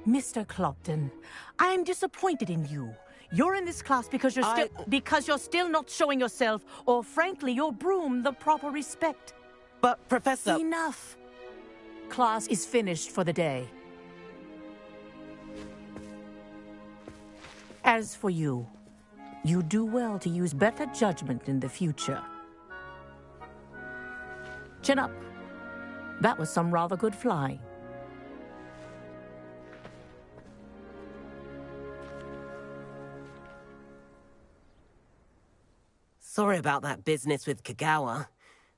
Mr. Clopton, I am disappointed in you. You're in this class because you're still not showing yourself, or frankly, your broom the proper respect. But, Professor... Enough. Class is finished for the day. As for you, you do well to use better judgment in the future. Chin up. That was some rather good flying. Sorry about that business with Kagawa,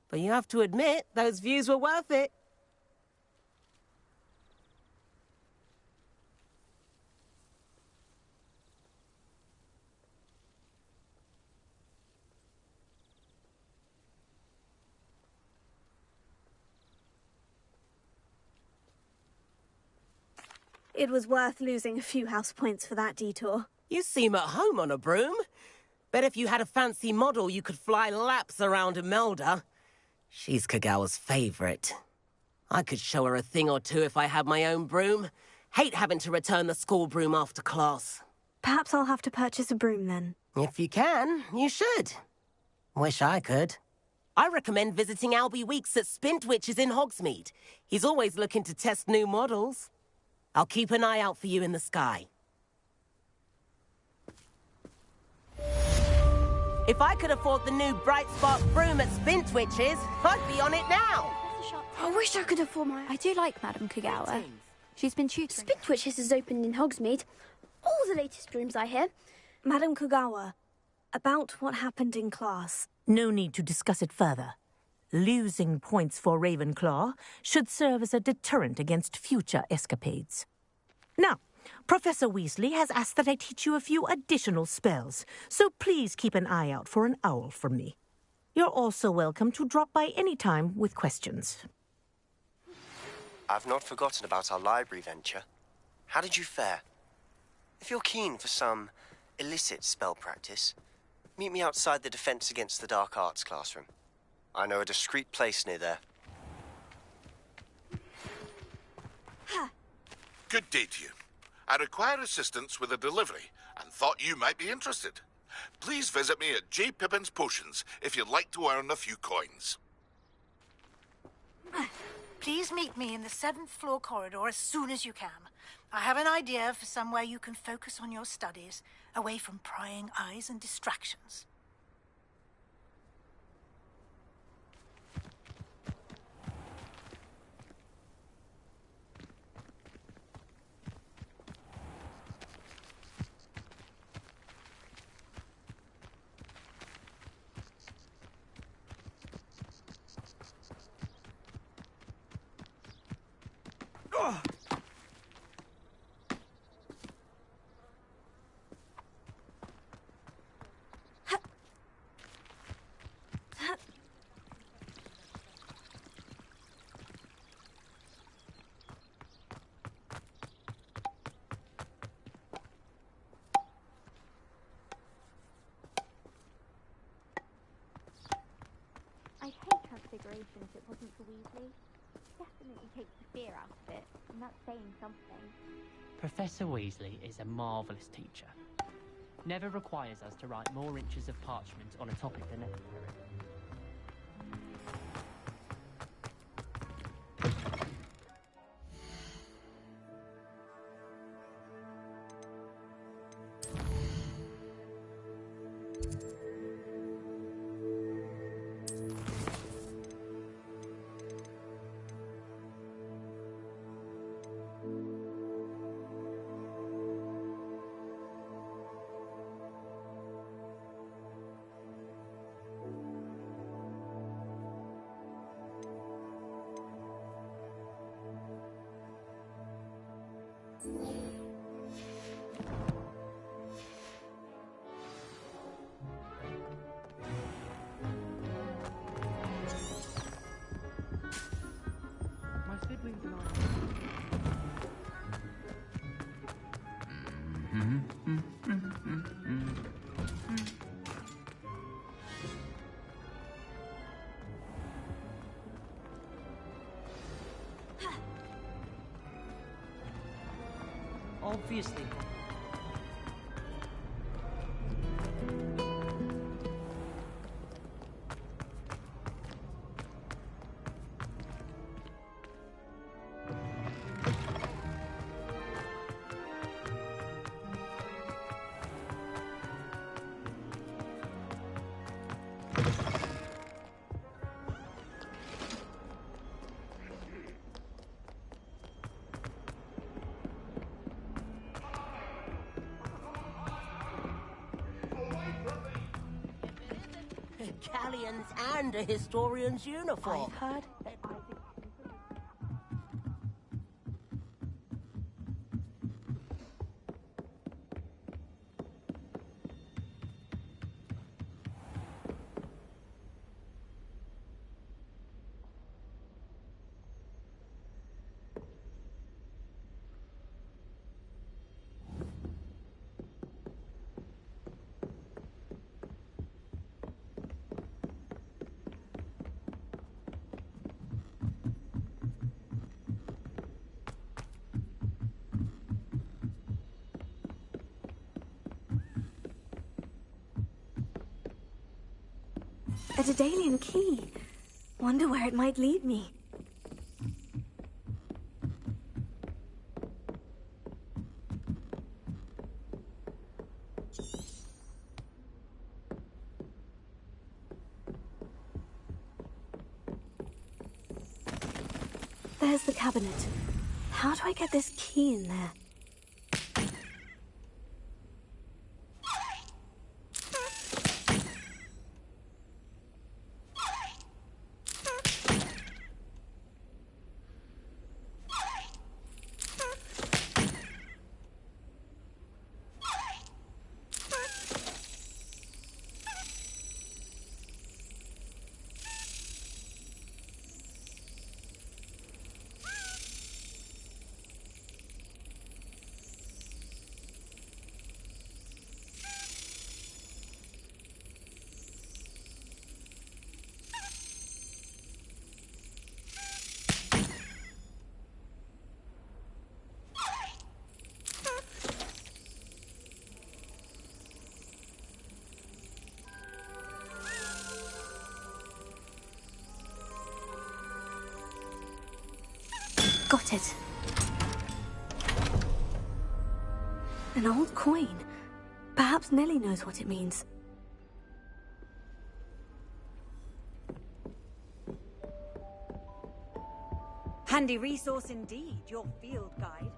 but you have to admit, those views were worth it. It was worth losing a few house points for that detour. You seem at home on a broom. Bet if you had a fancy model, you could fly laps around Imelda. She's Kagawa's favorite. I could show her a thing or two if I had my own broom. Hate having to return the school broom after class. Perhaps I'll have to purchase a broom then. If you can, you should. Wish I could. I recommend visiting Albie Weeks at Spintwitches in Hogsmeade. He's always looking to test new models. I'll keep an eye out for you in the sky. If I could afford the new Bright Spark broom at Spintwitches, I'd be on it now. I wish I could afford my... I do like Madame Kagawa. She's been tutoring. Spintwitches has opened in Hogsmeade. All the latest brooms, I hear. Madame Kagawa, about what happened in class. No need to discuss it further. Losing points for Ravenclaw should serve as a deterrent against future escapades. Now, Professor Weasley has asked that I teach you a few additional spells, so please keep an eye out for an owl from me. You're also welcome to drop by any time with questions. I've not forgotten about our library venture. How did you fare? If you're keen for some illicit spell practice, meet me outside the Defense Against the Dark Arts classroom. I know a discreet place near there. Good day to you. I require assistance with a delivery and thought you might be interested. Please visit me at J. Pippin's Potions if you'd like to earn a few coins. Please meet me in the 7th floor corridor as soon as you can. I have an idea for somewhere you can focus on your studies, away from prying eyes and distractions. I hate transfigurations. It wasn't for Weasley. Definitely takes the fear out of it, and that's saying something. Professor Weasley is a marvellous teacher. Never requires us to write more inches of parchment on a topic than necessary. My siblings and I. Obviously. Galleons and a historian's uniform. I've heard. A Daedalian key. Wonder where it might lead me. There's the cabinet. How do I get this key in there? Got it. An old coin. Perhaps Nellie knows what it means. Handy resource indeed, your field guide.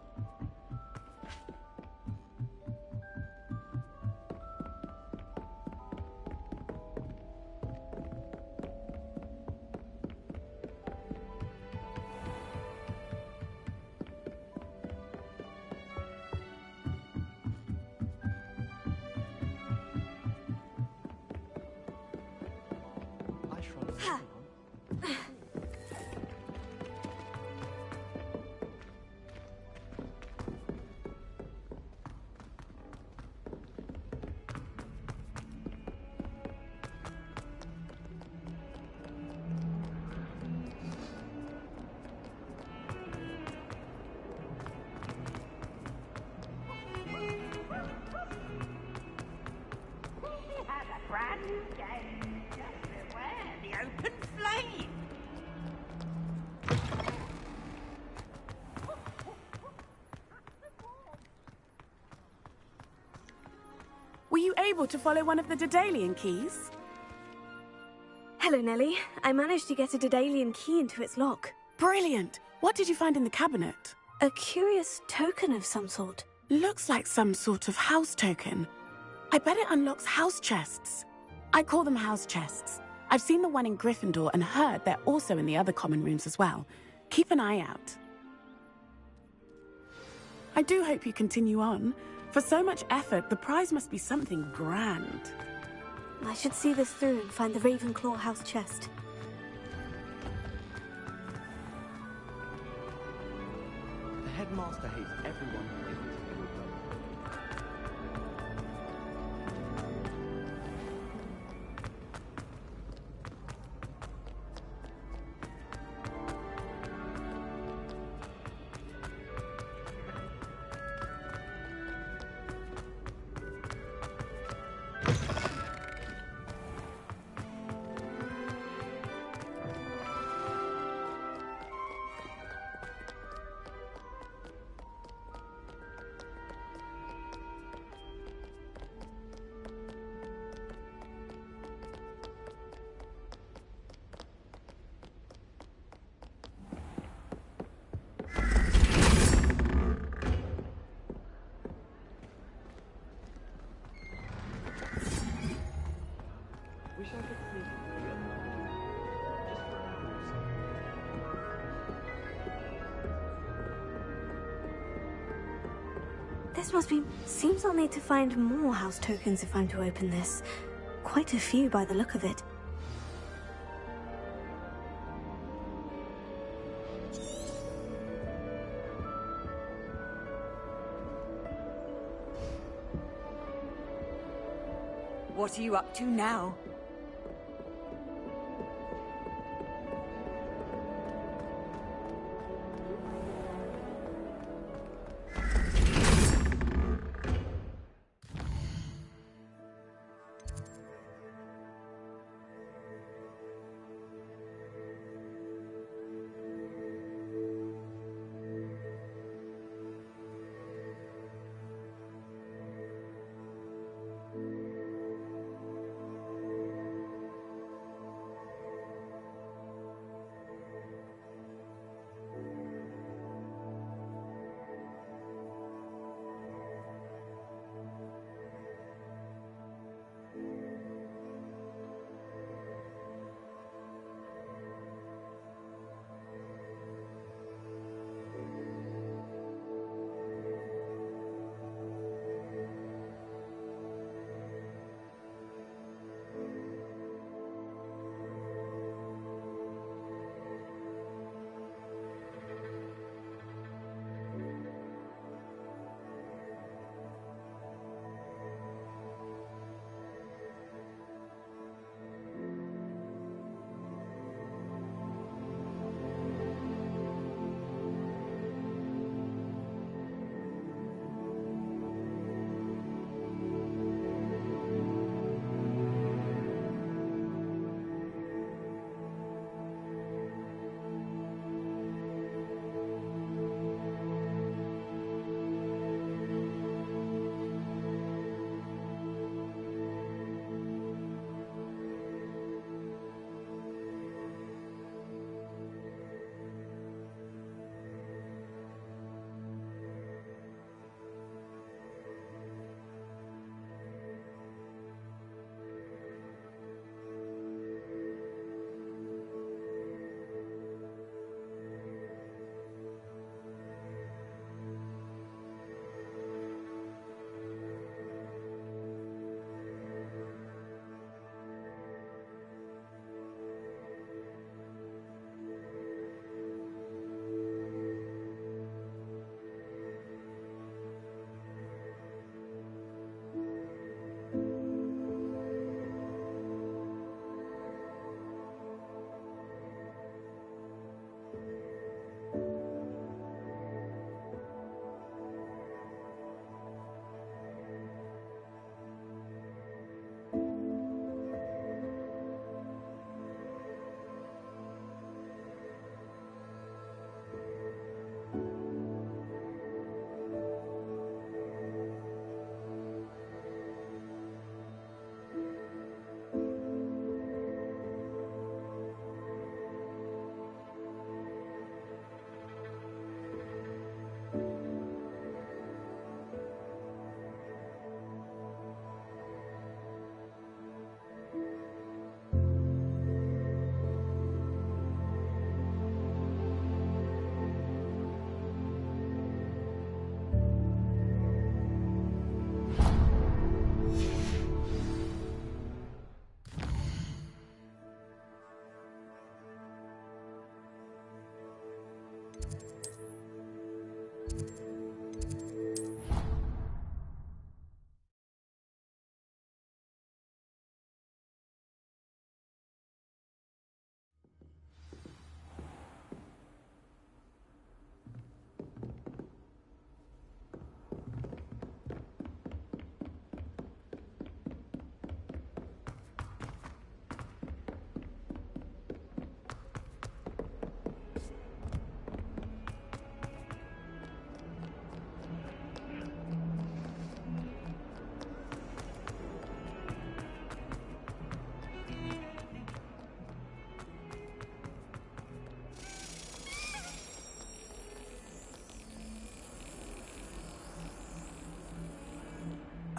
Were you able to follow one of the Daedalian keys? Hello, Nellie. I managed to get a Daedalian key into its lock. Brilliant! What did you find in the cabinet? A curious token of some sort. Looks like some sort of house token. I bet it unlocks house chests. I call them house chests. I've seen the one in Gryffindor and heard they're also in the other common rooms as well. Keep an eye out. I do hope you continue on. For so much effort, the prize must be something grand. I should see this through and find the Ravenclaw house chest. The headmaster hates everyone who isn't a Hufflepuff. Wish I could sneak into the other room. Just for an hour or so. This must be... Seems I'll need to find more house tokens if I'm to open this. Quite a few by the look of it. What are you up to now?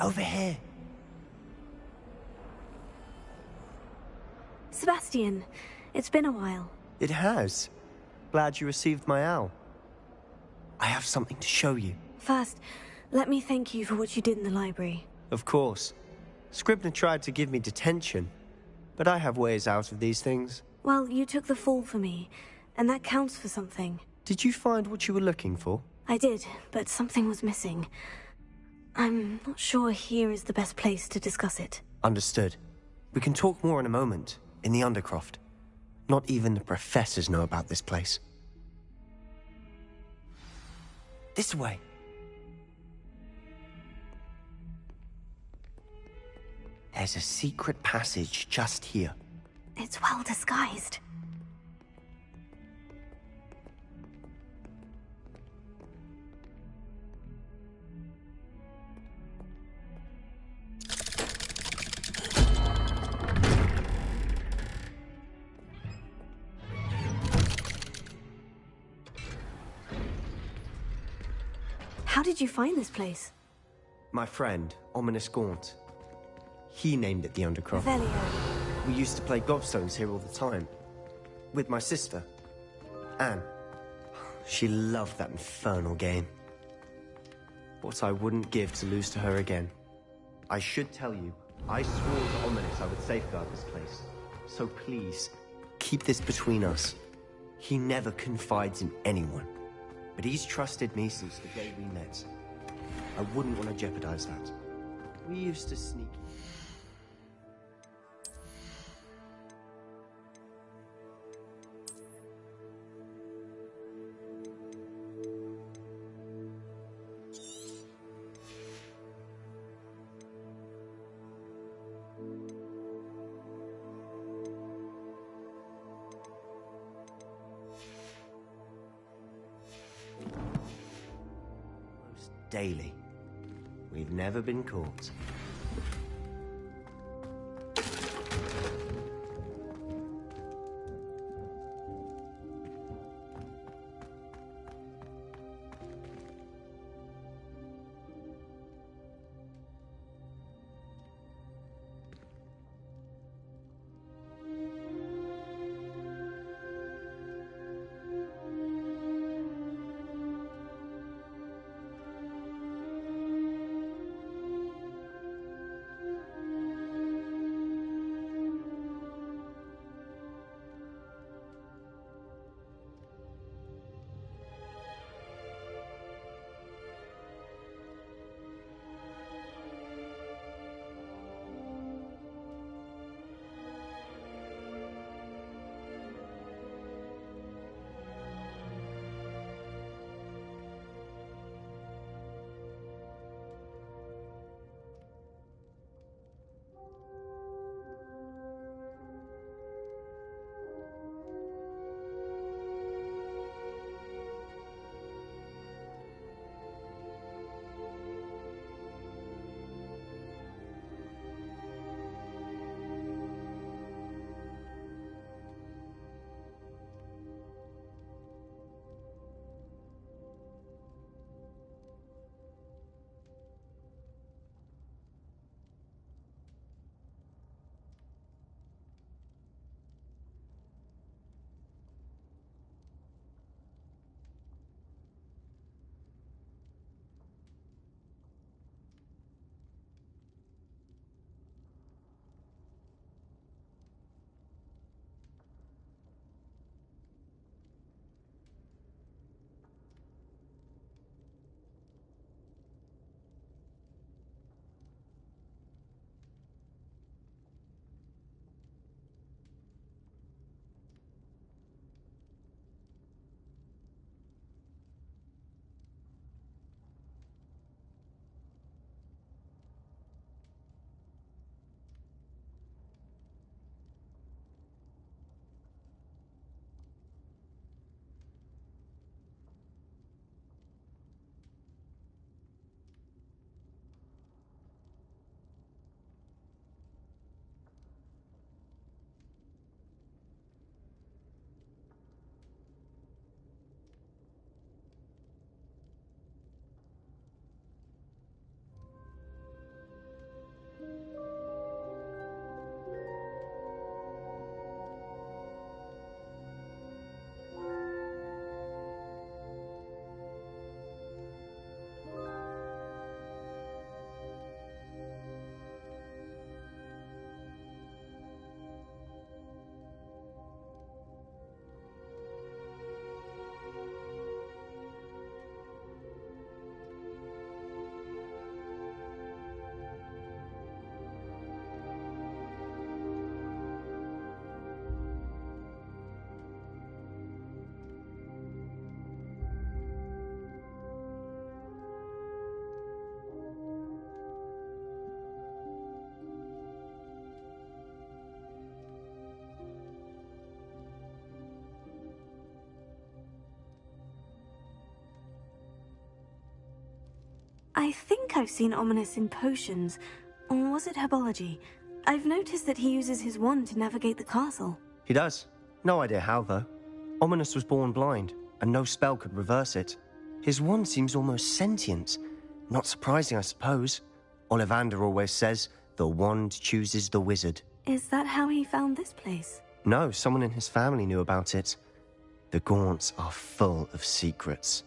Over here. Sebastian, it's been a while. It has. Glad you received my owl. I have something to show you. First, let me thank you for what you did in the library. Of course. Scribner tried to give me detention, but I have ways out of these things. Well, you took the fall for me, and that counts for something. Did you find what you were looking for? I did, but something was missing. I'm not sure here is the best place to discuss it. Understood. We can talk more in a moment, in the Undercroft. Not even the professors know about this place. This way. There's a secret passage just here. It's well disguised. How did you find this place? My friend, Ominous Gaunt. He named it the Undercroft. Revelio. We used to play gobstones here all the time. With my sister, Anne. She loved that infernal game. What I wouldn't give to lose to her again. I should tell you, I swore to Ominous I would safeguard this place. So please, keep this between us. He never confides in anyone. But he's trusted me since the day we met. I wouldn't want to jeopardize that. We used to sneak... daily. We've never been caught. I think I've seen Ominous in potions. Or was it herbology? I've noticed that he uses his wand to navigate the castle. He does. No idea how, though. Ominous was born blind, and no spell could reverse it. His wand seems almost sentient. Not surprising, I suppose. Ollivander always says, the wand chooses the wizard. Is that how he found this place? No, someone in his family knew about it. The Gaunts are full of secrets.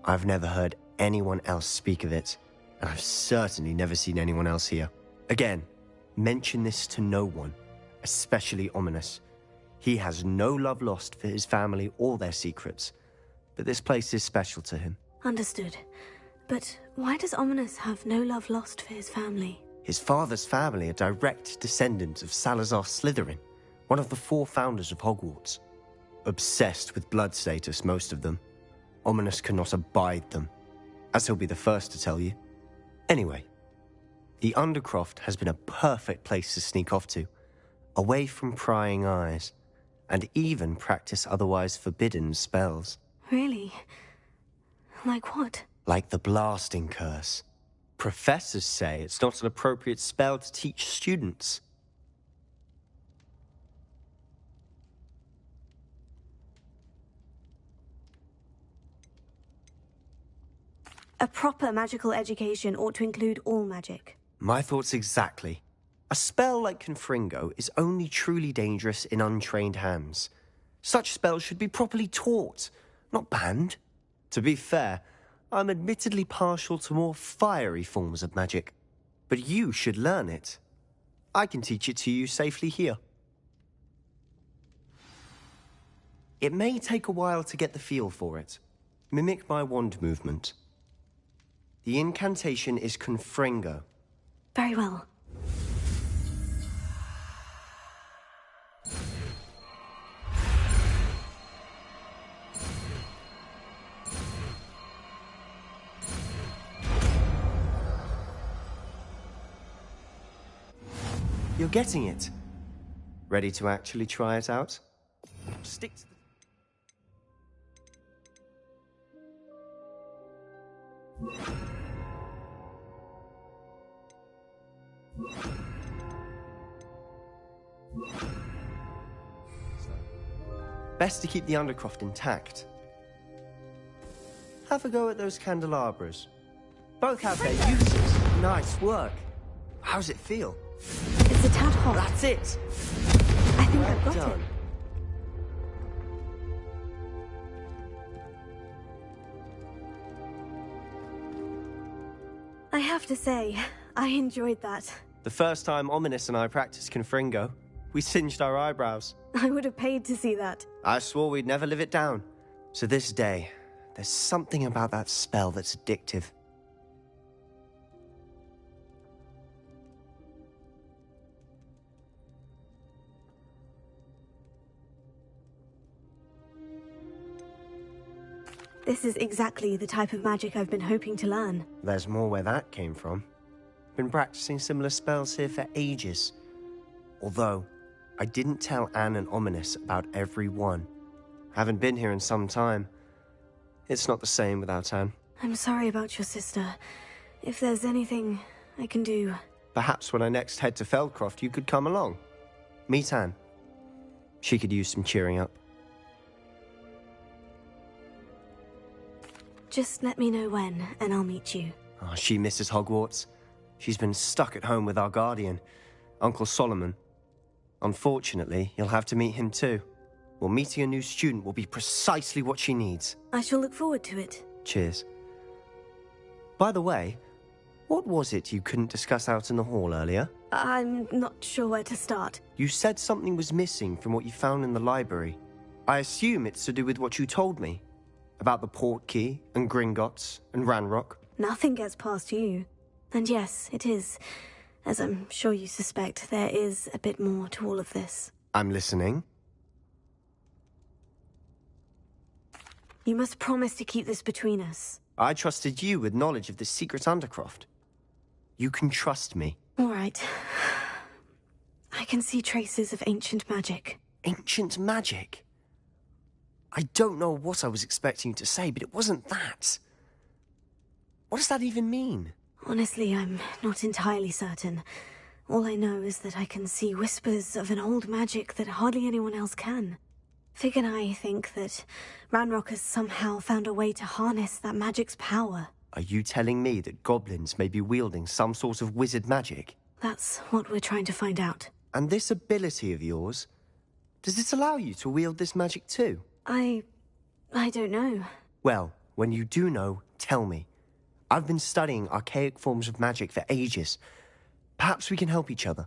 I've never heard anyone else speak of it, and I've certainly never seen anyone else here. Again, mention this to no one, especially Ominous. He has no love lost for his family or their secrets, but this place is special to him. Understood. But why does Ominous have no love lost for his family? His father's family are direct descendants of Salazar Slytherin, one of the 4 founders of Hogwarts. Obsessed with blood status, most of them. Ominous cannot abide them, as he'll be the first to tell you. Anyway, the Undercroft has been a perfect place to sneak off to, away from prying eyes, and even practice otherwise forbidden spells. Really? Like what? Like the blasting curse. Professors say it's not an appropriate spell to teach students. A proper magical education ought to include all magic. My thoughts exactly. A spell like Confringo is only truly dangerous in untrained hands. Such spells should be properly taught, not banned. To be fair, I'm admittedly partial to more fiery forms of magic. But you should learn it. I can teach it to you safely here. It may take a while to get the feel for it. Mimic my wand movement. The incantation is Confringo. Very well. You're getting it. Ready to actually try it out? Stick to Best to keep the Undercroft intact. Have a go at those candelabras. Both have their uses. Nice work. How's it feel? It's a tad hot. That's it. I think I've got it. I have to say, I enjoyed that. The first time Ominous and I practiced Confringo, we singed our eyebrows. I would have paid to see that. I swore we'd never live it down. To this day, there's something about that spell that's addictive. This is exactly the type of magic I've been hoping to learn. There's more where that came from. Been practicing similar spells here for ages. Although, I didn't tell Anne and Ominous about every one. Haven't been here in some time. It's not the same without Anne. I'm sorry about your sister. If there's anything I can do... Perhaps when I next head to Feldcroft, you could come along. Meet Anne. She could use some cheering up. Just let me know when, and I'll meet you. Oh, she misses Hogwarts. She's been stuck at home with our guardian, Uncle Solomon. Unfortunately, you'll have to meet him too. Well, meeting a new student will be precisely what she needs. I shall look forward to it. Cheers. By the way, what was it you couldn't discuss out in the hall earlier? I'm not sure where to start. You said something was missing from what you found in the library. I assume it's to do with what you told me. About the Portkey, and Gringotts, and Ranrock. Nothing gets past you. And yes, it is. As I'm sure you suspect, there is a bit more to all of this. I'm listening. You must promise to keep this between us. I trusted you with knowledge of the secret Undercroft. You can trust me. All right. I can see traces of ancient magic. Ancient magic? I don't know what I was expecting you to say, but it wasn't that. What does that even mean? Honestly, I'm not entirely certain. All I know is that I can see whispers of an old magic that hardly anyone else can. Fig and I think that Ranrock has somehow found a way to harness that magic's power. Are you telling me that goblins may be wielding some sort of wizard magic? That's what we're trying to find out. And this ability of yours, does it allow you to wield this magic too? I don't know. Well, when you do know, tell me. I've been studying archaic forms of magic for ages. Perhaps we can help each other.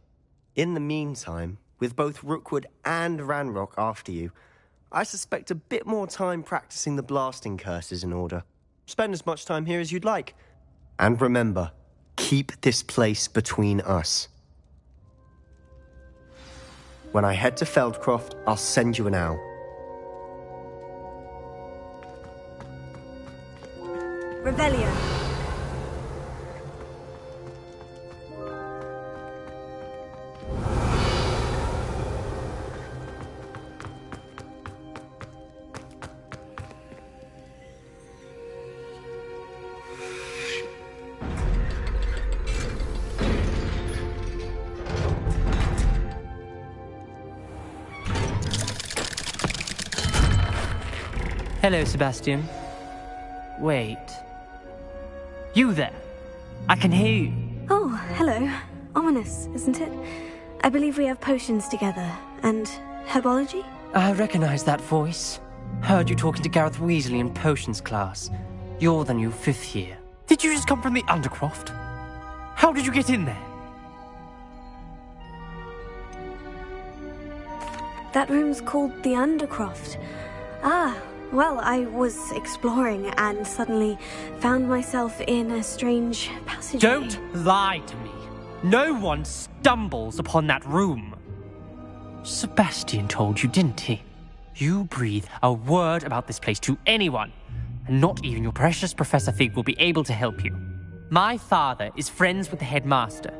In the meantime, with both Rookwood and Ranrock after you, I suspect a bit more time practicing the blasting curse is in order. Spend as much time here as you'd like. And remember, keep this place between us. When I head to Feldcroft, I'll send you an owl. Revelio. Hello, Sebastian. Wait. You there? I can hear you. Oh, hello. Ominous, isn't it? I believe we have potions together. And herbology? I recognize that voice. Heard you talking to Gareth Weasley in potions class. You're the new 5th year. Did you just come from the Undercroft? How did you get in there? That room's called the Undercroft. Ah, well, I was exploring and suddenly found myself in a strange passageway. Don't lie to me. No one stumbles upon that room. Sebastian told you, didn't he? You breathe a word about this place to anyone, and not even your precious Professor Fig will be able to help you. My father is friends with the headmaster.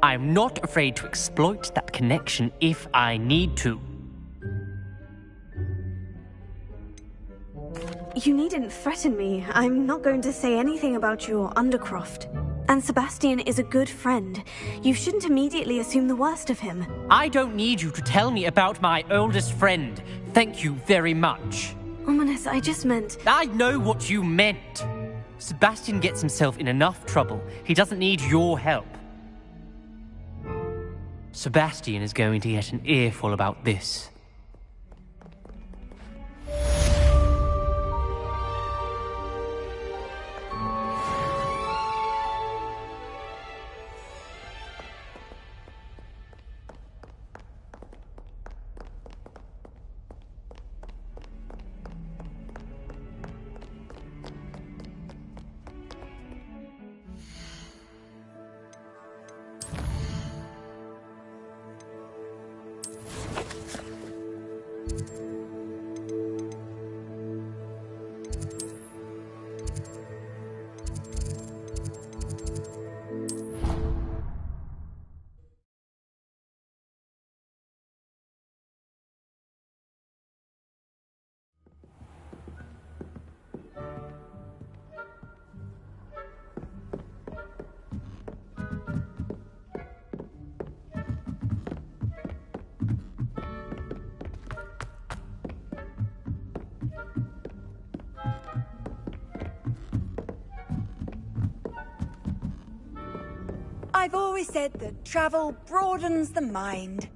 I am not afraid to exploit that connection if I need to. You needn't threaten me. I'm not going to say anything about your Undercroft. And Sebastian is a good friend. You shouldn't immediately assume the worst of him. I don't need you to tell me about my oldest friend. Thank you very much. Ominous, I just meant... I know what you meant. Sebastian gets himself in enough trouble. He doesn't need your help. Sebastian is going to get an earful about this. I've always said that travel broadens the mind.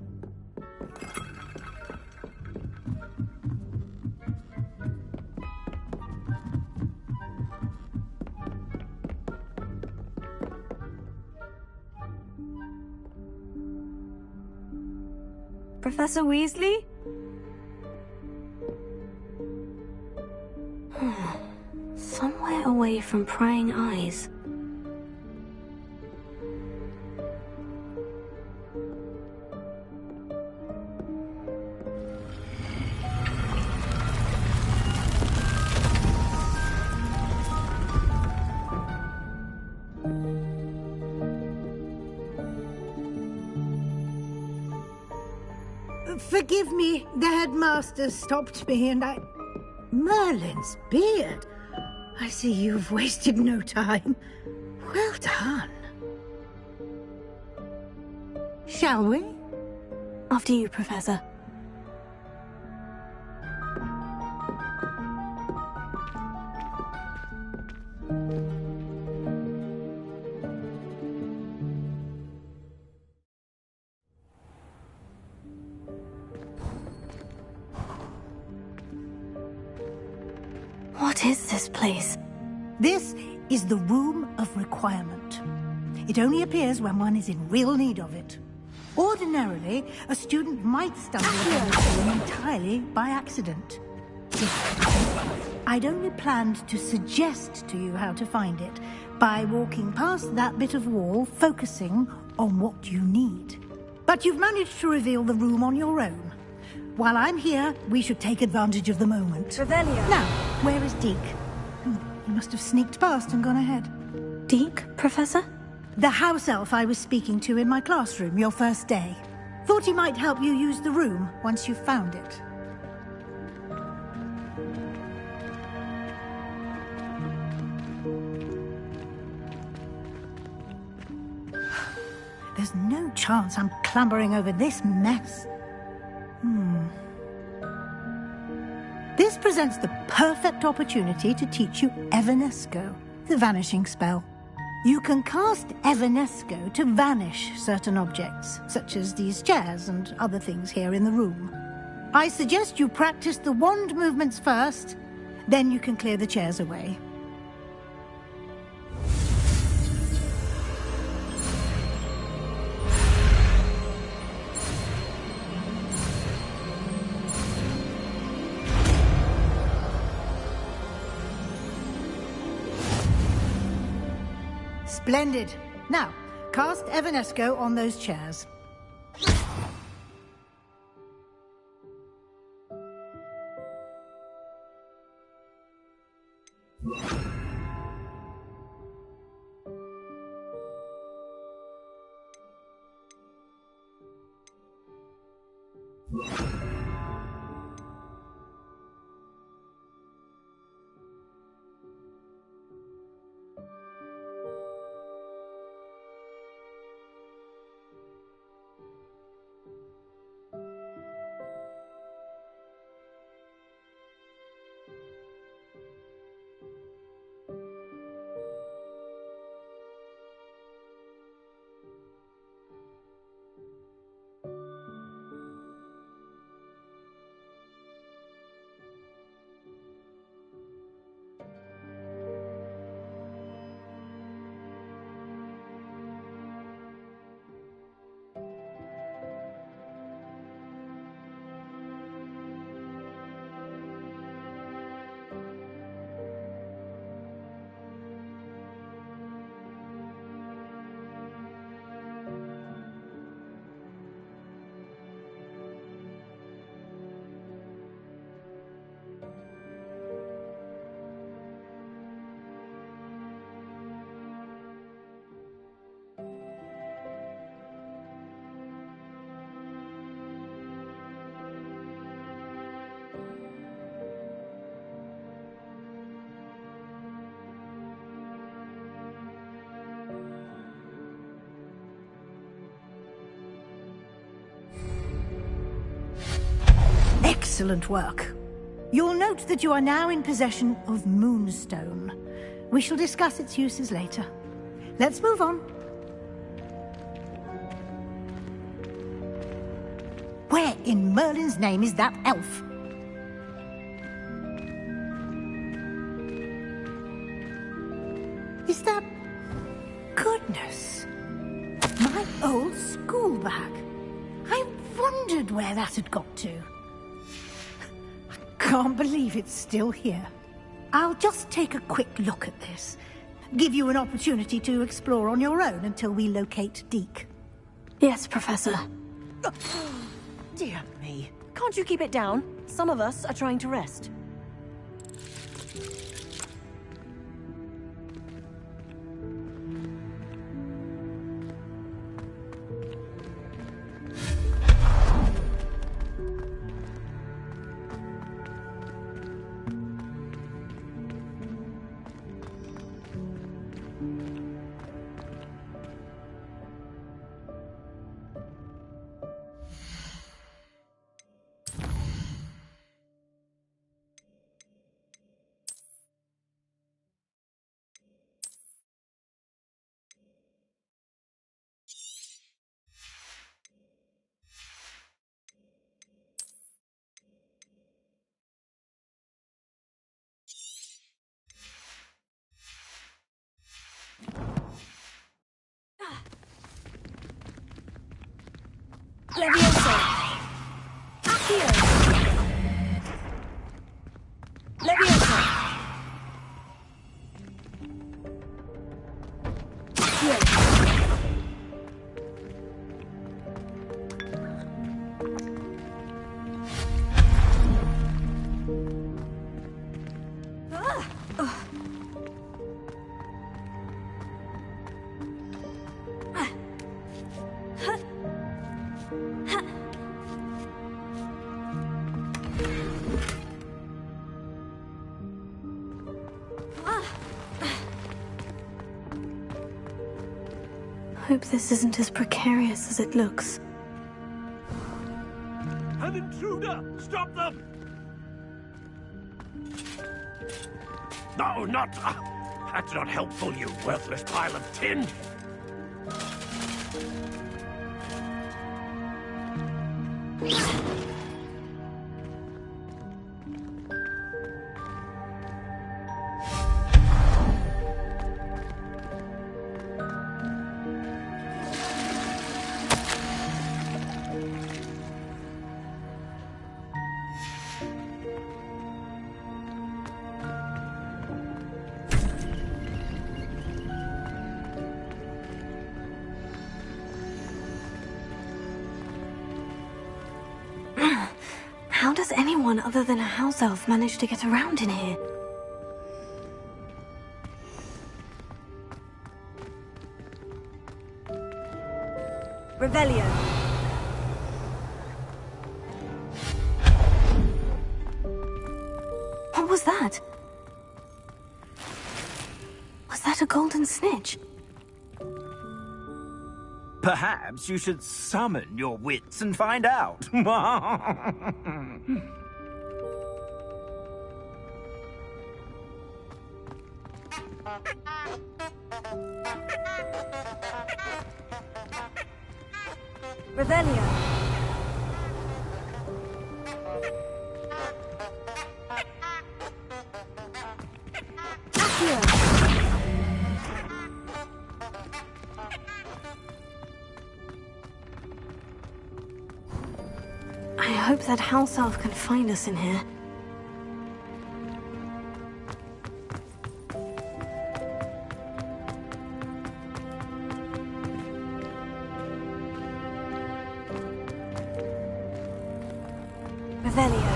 Professor Weasley? Somewhere away from prying eyes. Forgive me, the headmaster stopped me and Merlin's beard? I see you've wasted no time. Well done. Shall we? After you, Professor. What is this place? This is the Room of Requirement. It only appears when one is in real need of it. Ordinarily, a student might stumble upon this room entirely by accident. I'd only planned to suggest to you how to find it by walking past that bit of wall, focusing on what you need. But you've managed to reveal the room on your own. While I'm here, we should take advantage of the moment. Revelio. Now, where is Deke? He must have sneaked past and gone ahead. Deke, Professor? The house elf I was speaking to in my classroom your first day. Thought he might help you use the room once you've found it. There's no chance I'm clambering over this mess. This presents the perfect opportunity to teach you Evanesco, the vanishing spell. You can cast Evanesco to vanish certain objects, such as these chairs and other things here in the room. I suggest you practice the wand movements first, then you can clear the chairs away. Splendid. Now, cast Evanesco on those chairs. Excellent work. You'll note that you are now in possession of Moonstone. We shall discuss its uses later. Let's move on. Where in Merlin's name is that elf? Is that... Goodness. My old school bag. I wondered where that had got to. Can't believe it's still here. I'll just take a quick look at this. Give you an opportunity to explore on your own until we locate Deke. Yes, Professor. Dear me. Can't you keep it down? Some of us are trying to rest. Levioso! Accio! Levioso! Accio! Hope this isn't as precarious as it looks. An intruder! Stop them! No, not... that's not helpful, you worthless pile of tin! How does anyone other than a house elf manage to get around in here? Revelio. What was that? Was that a golden snitch? Perhaps you should summon your wits and find out. Revelio. I hope that house elf can find us in here. Revelio.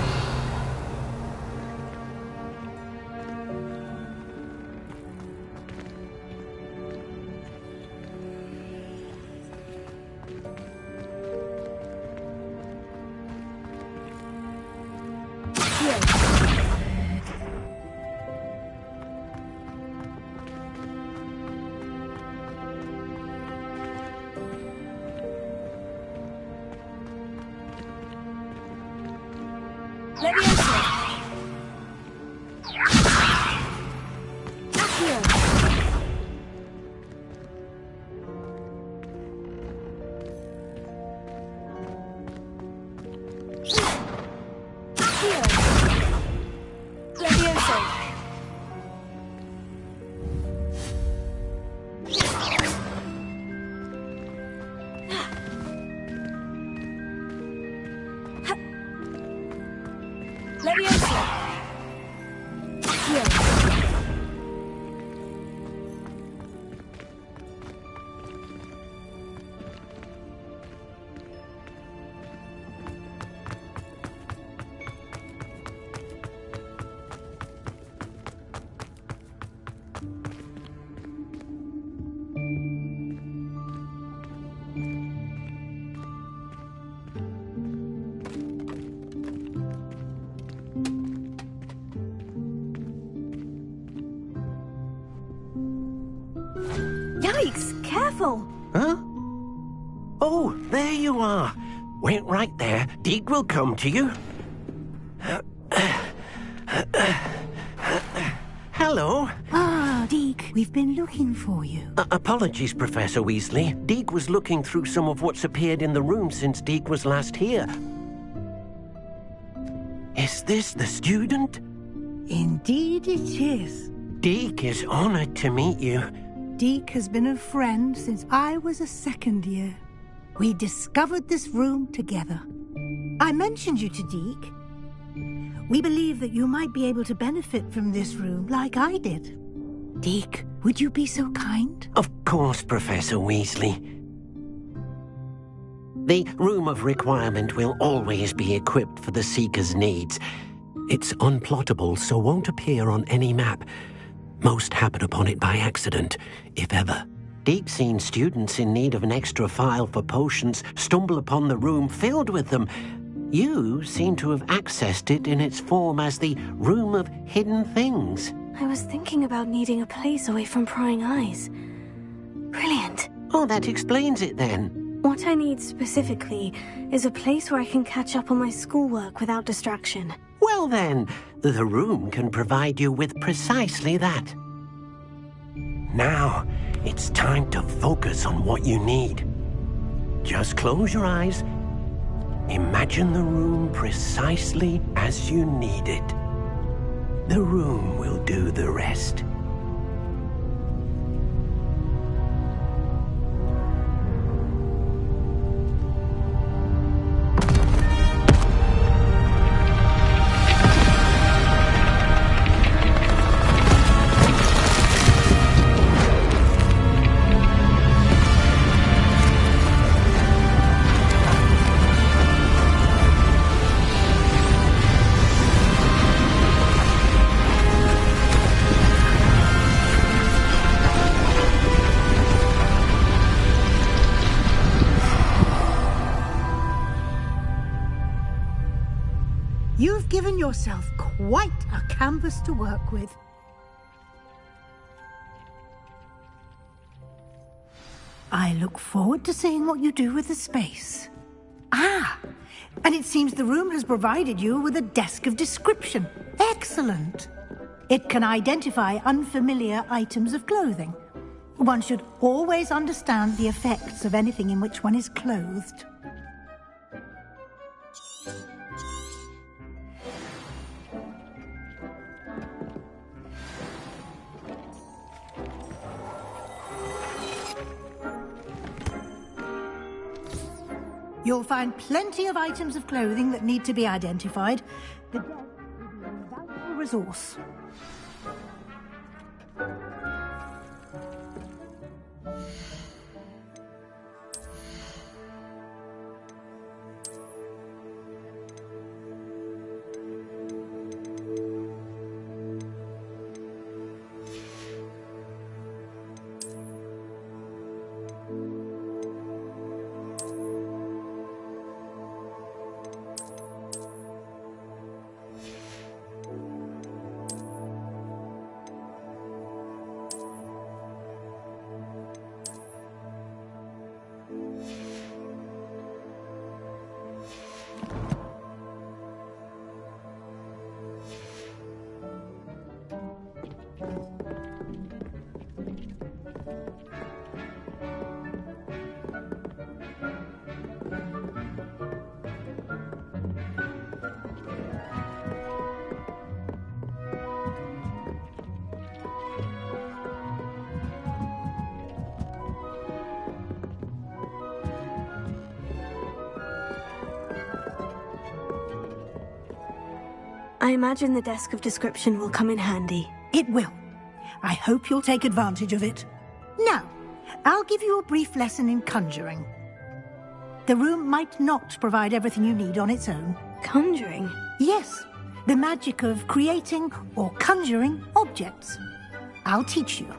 Yikes! Careful! Huh? Oh, there you are. Wait right there. Deek will come to you. Hello. Ah, Deke, we've been looking for you. Apologies, Professor Weasley. Deek was looking through some of what's appeared in the room since Deek was last here. Is this the student? Indeed it is. Deek is honored to meet you. Deke has been a friend since I was a second year. We discovered this room together. I mentioned you to Deke. We believe that you might be able to benefit from this room like I did. Deke, would you be so kind? Of course, Professor Weasley. The Room of Requirement will always be equipped for the Seeker's needs. It's unplottable, so won't appear on any map. Most happen upon it by accident, if ever. Deke's seen students in need of an extra file for potions stumble upon the room filled with them. You seem to have accessed it in its form as the Room of Hidden Things. I was thinking about needing a place away from prying eyes. Brilliant. Oh, that explains it then. What I need specifically is a place where I can catch up on my schoolwork without distraction. Well then, the room can provide you with precisely that. Now, it's time to focus on what you need. Just close your eyes. Imagine the room precisely as you need it. The room will do the rest. You've given yourself quite a canvas to work with. I look forward to seeing what you do with the space. Ah, and it seems the room has provided you with a desk of description. Excellent. It can identify unfamiliar items of clothing. One should always understand the effects of anything in which one is clothed. You'll find plenty of items of clothing that need to be identified. The desk will be an invaluable resource. I imagine the desk of description will come in handy. It will. I hope you'll take advantage of it. Now, I'll give you a brief lesson in conjuring. The room might not provide everything you need on its own. Conjuring? Yes, the magic of creating or conjuring objects. I'll teach you.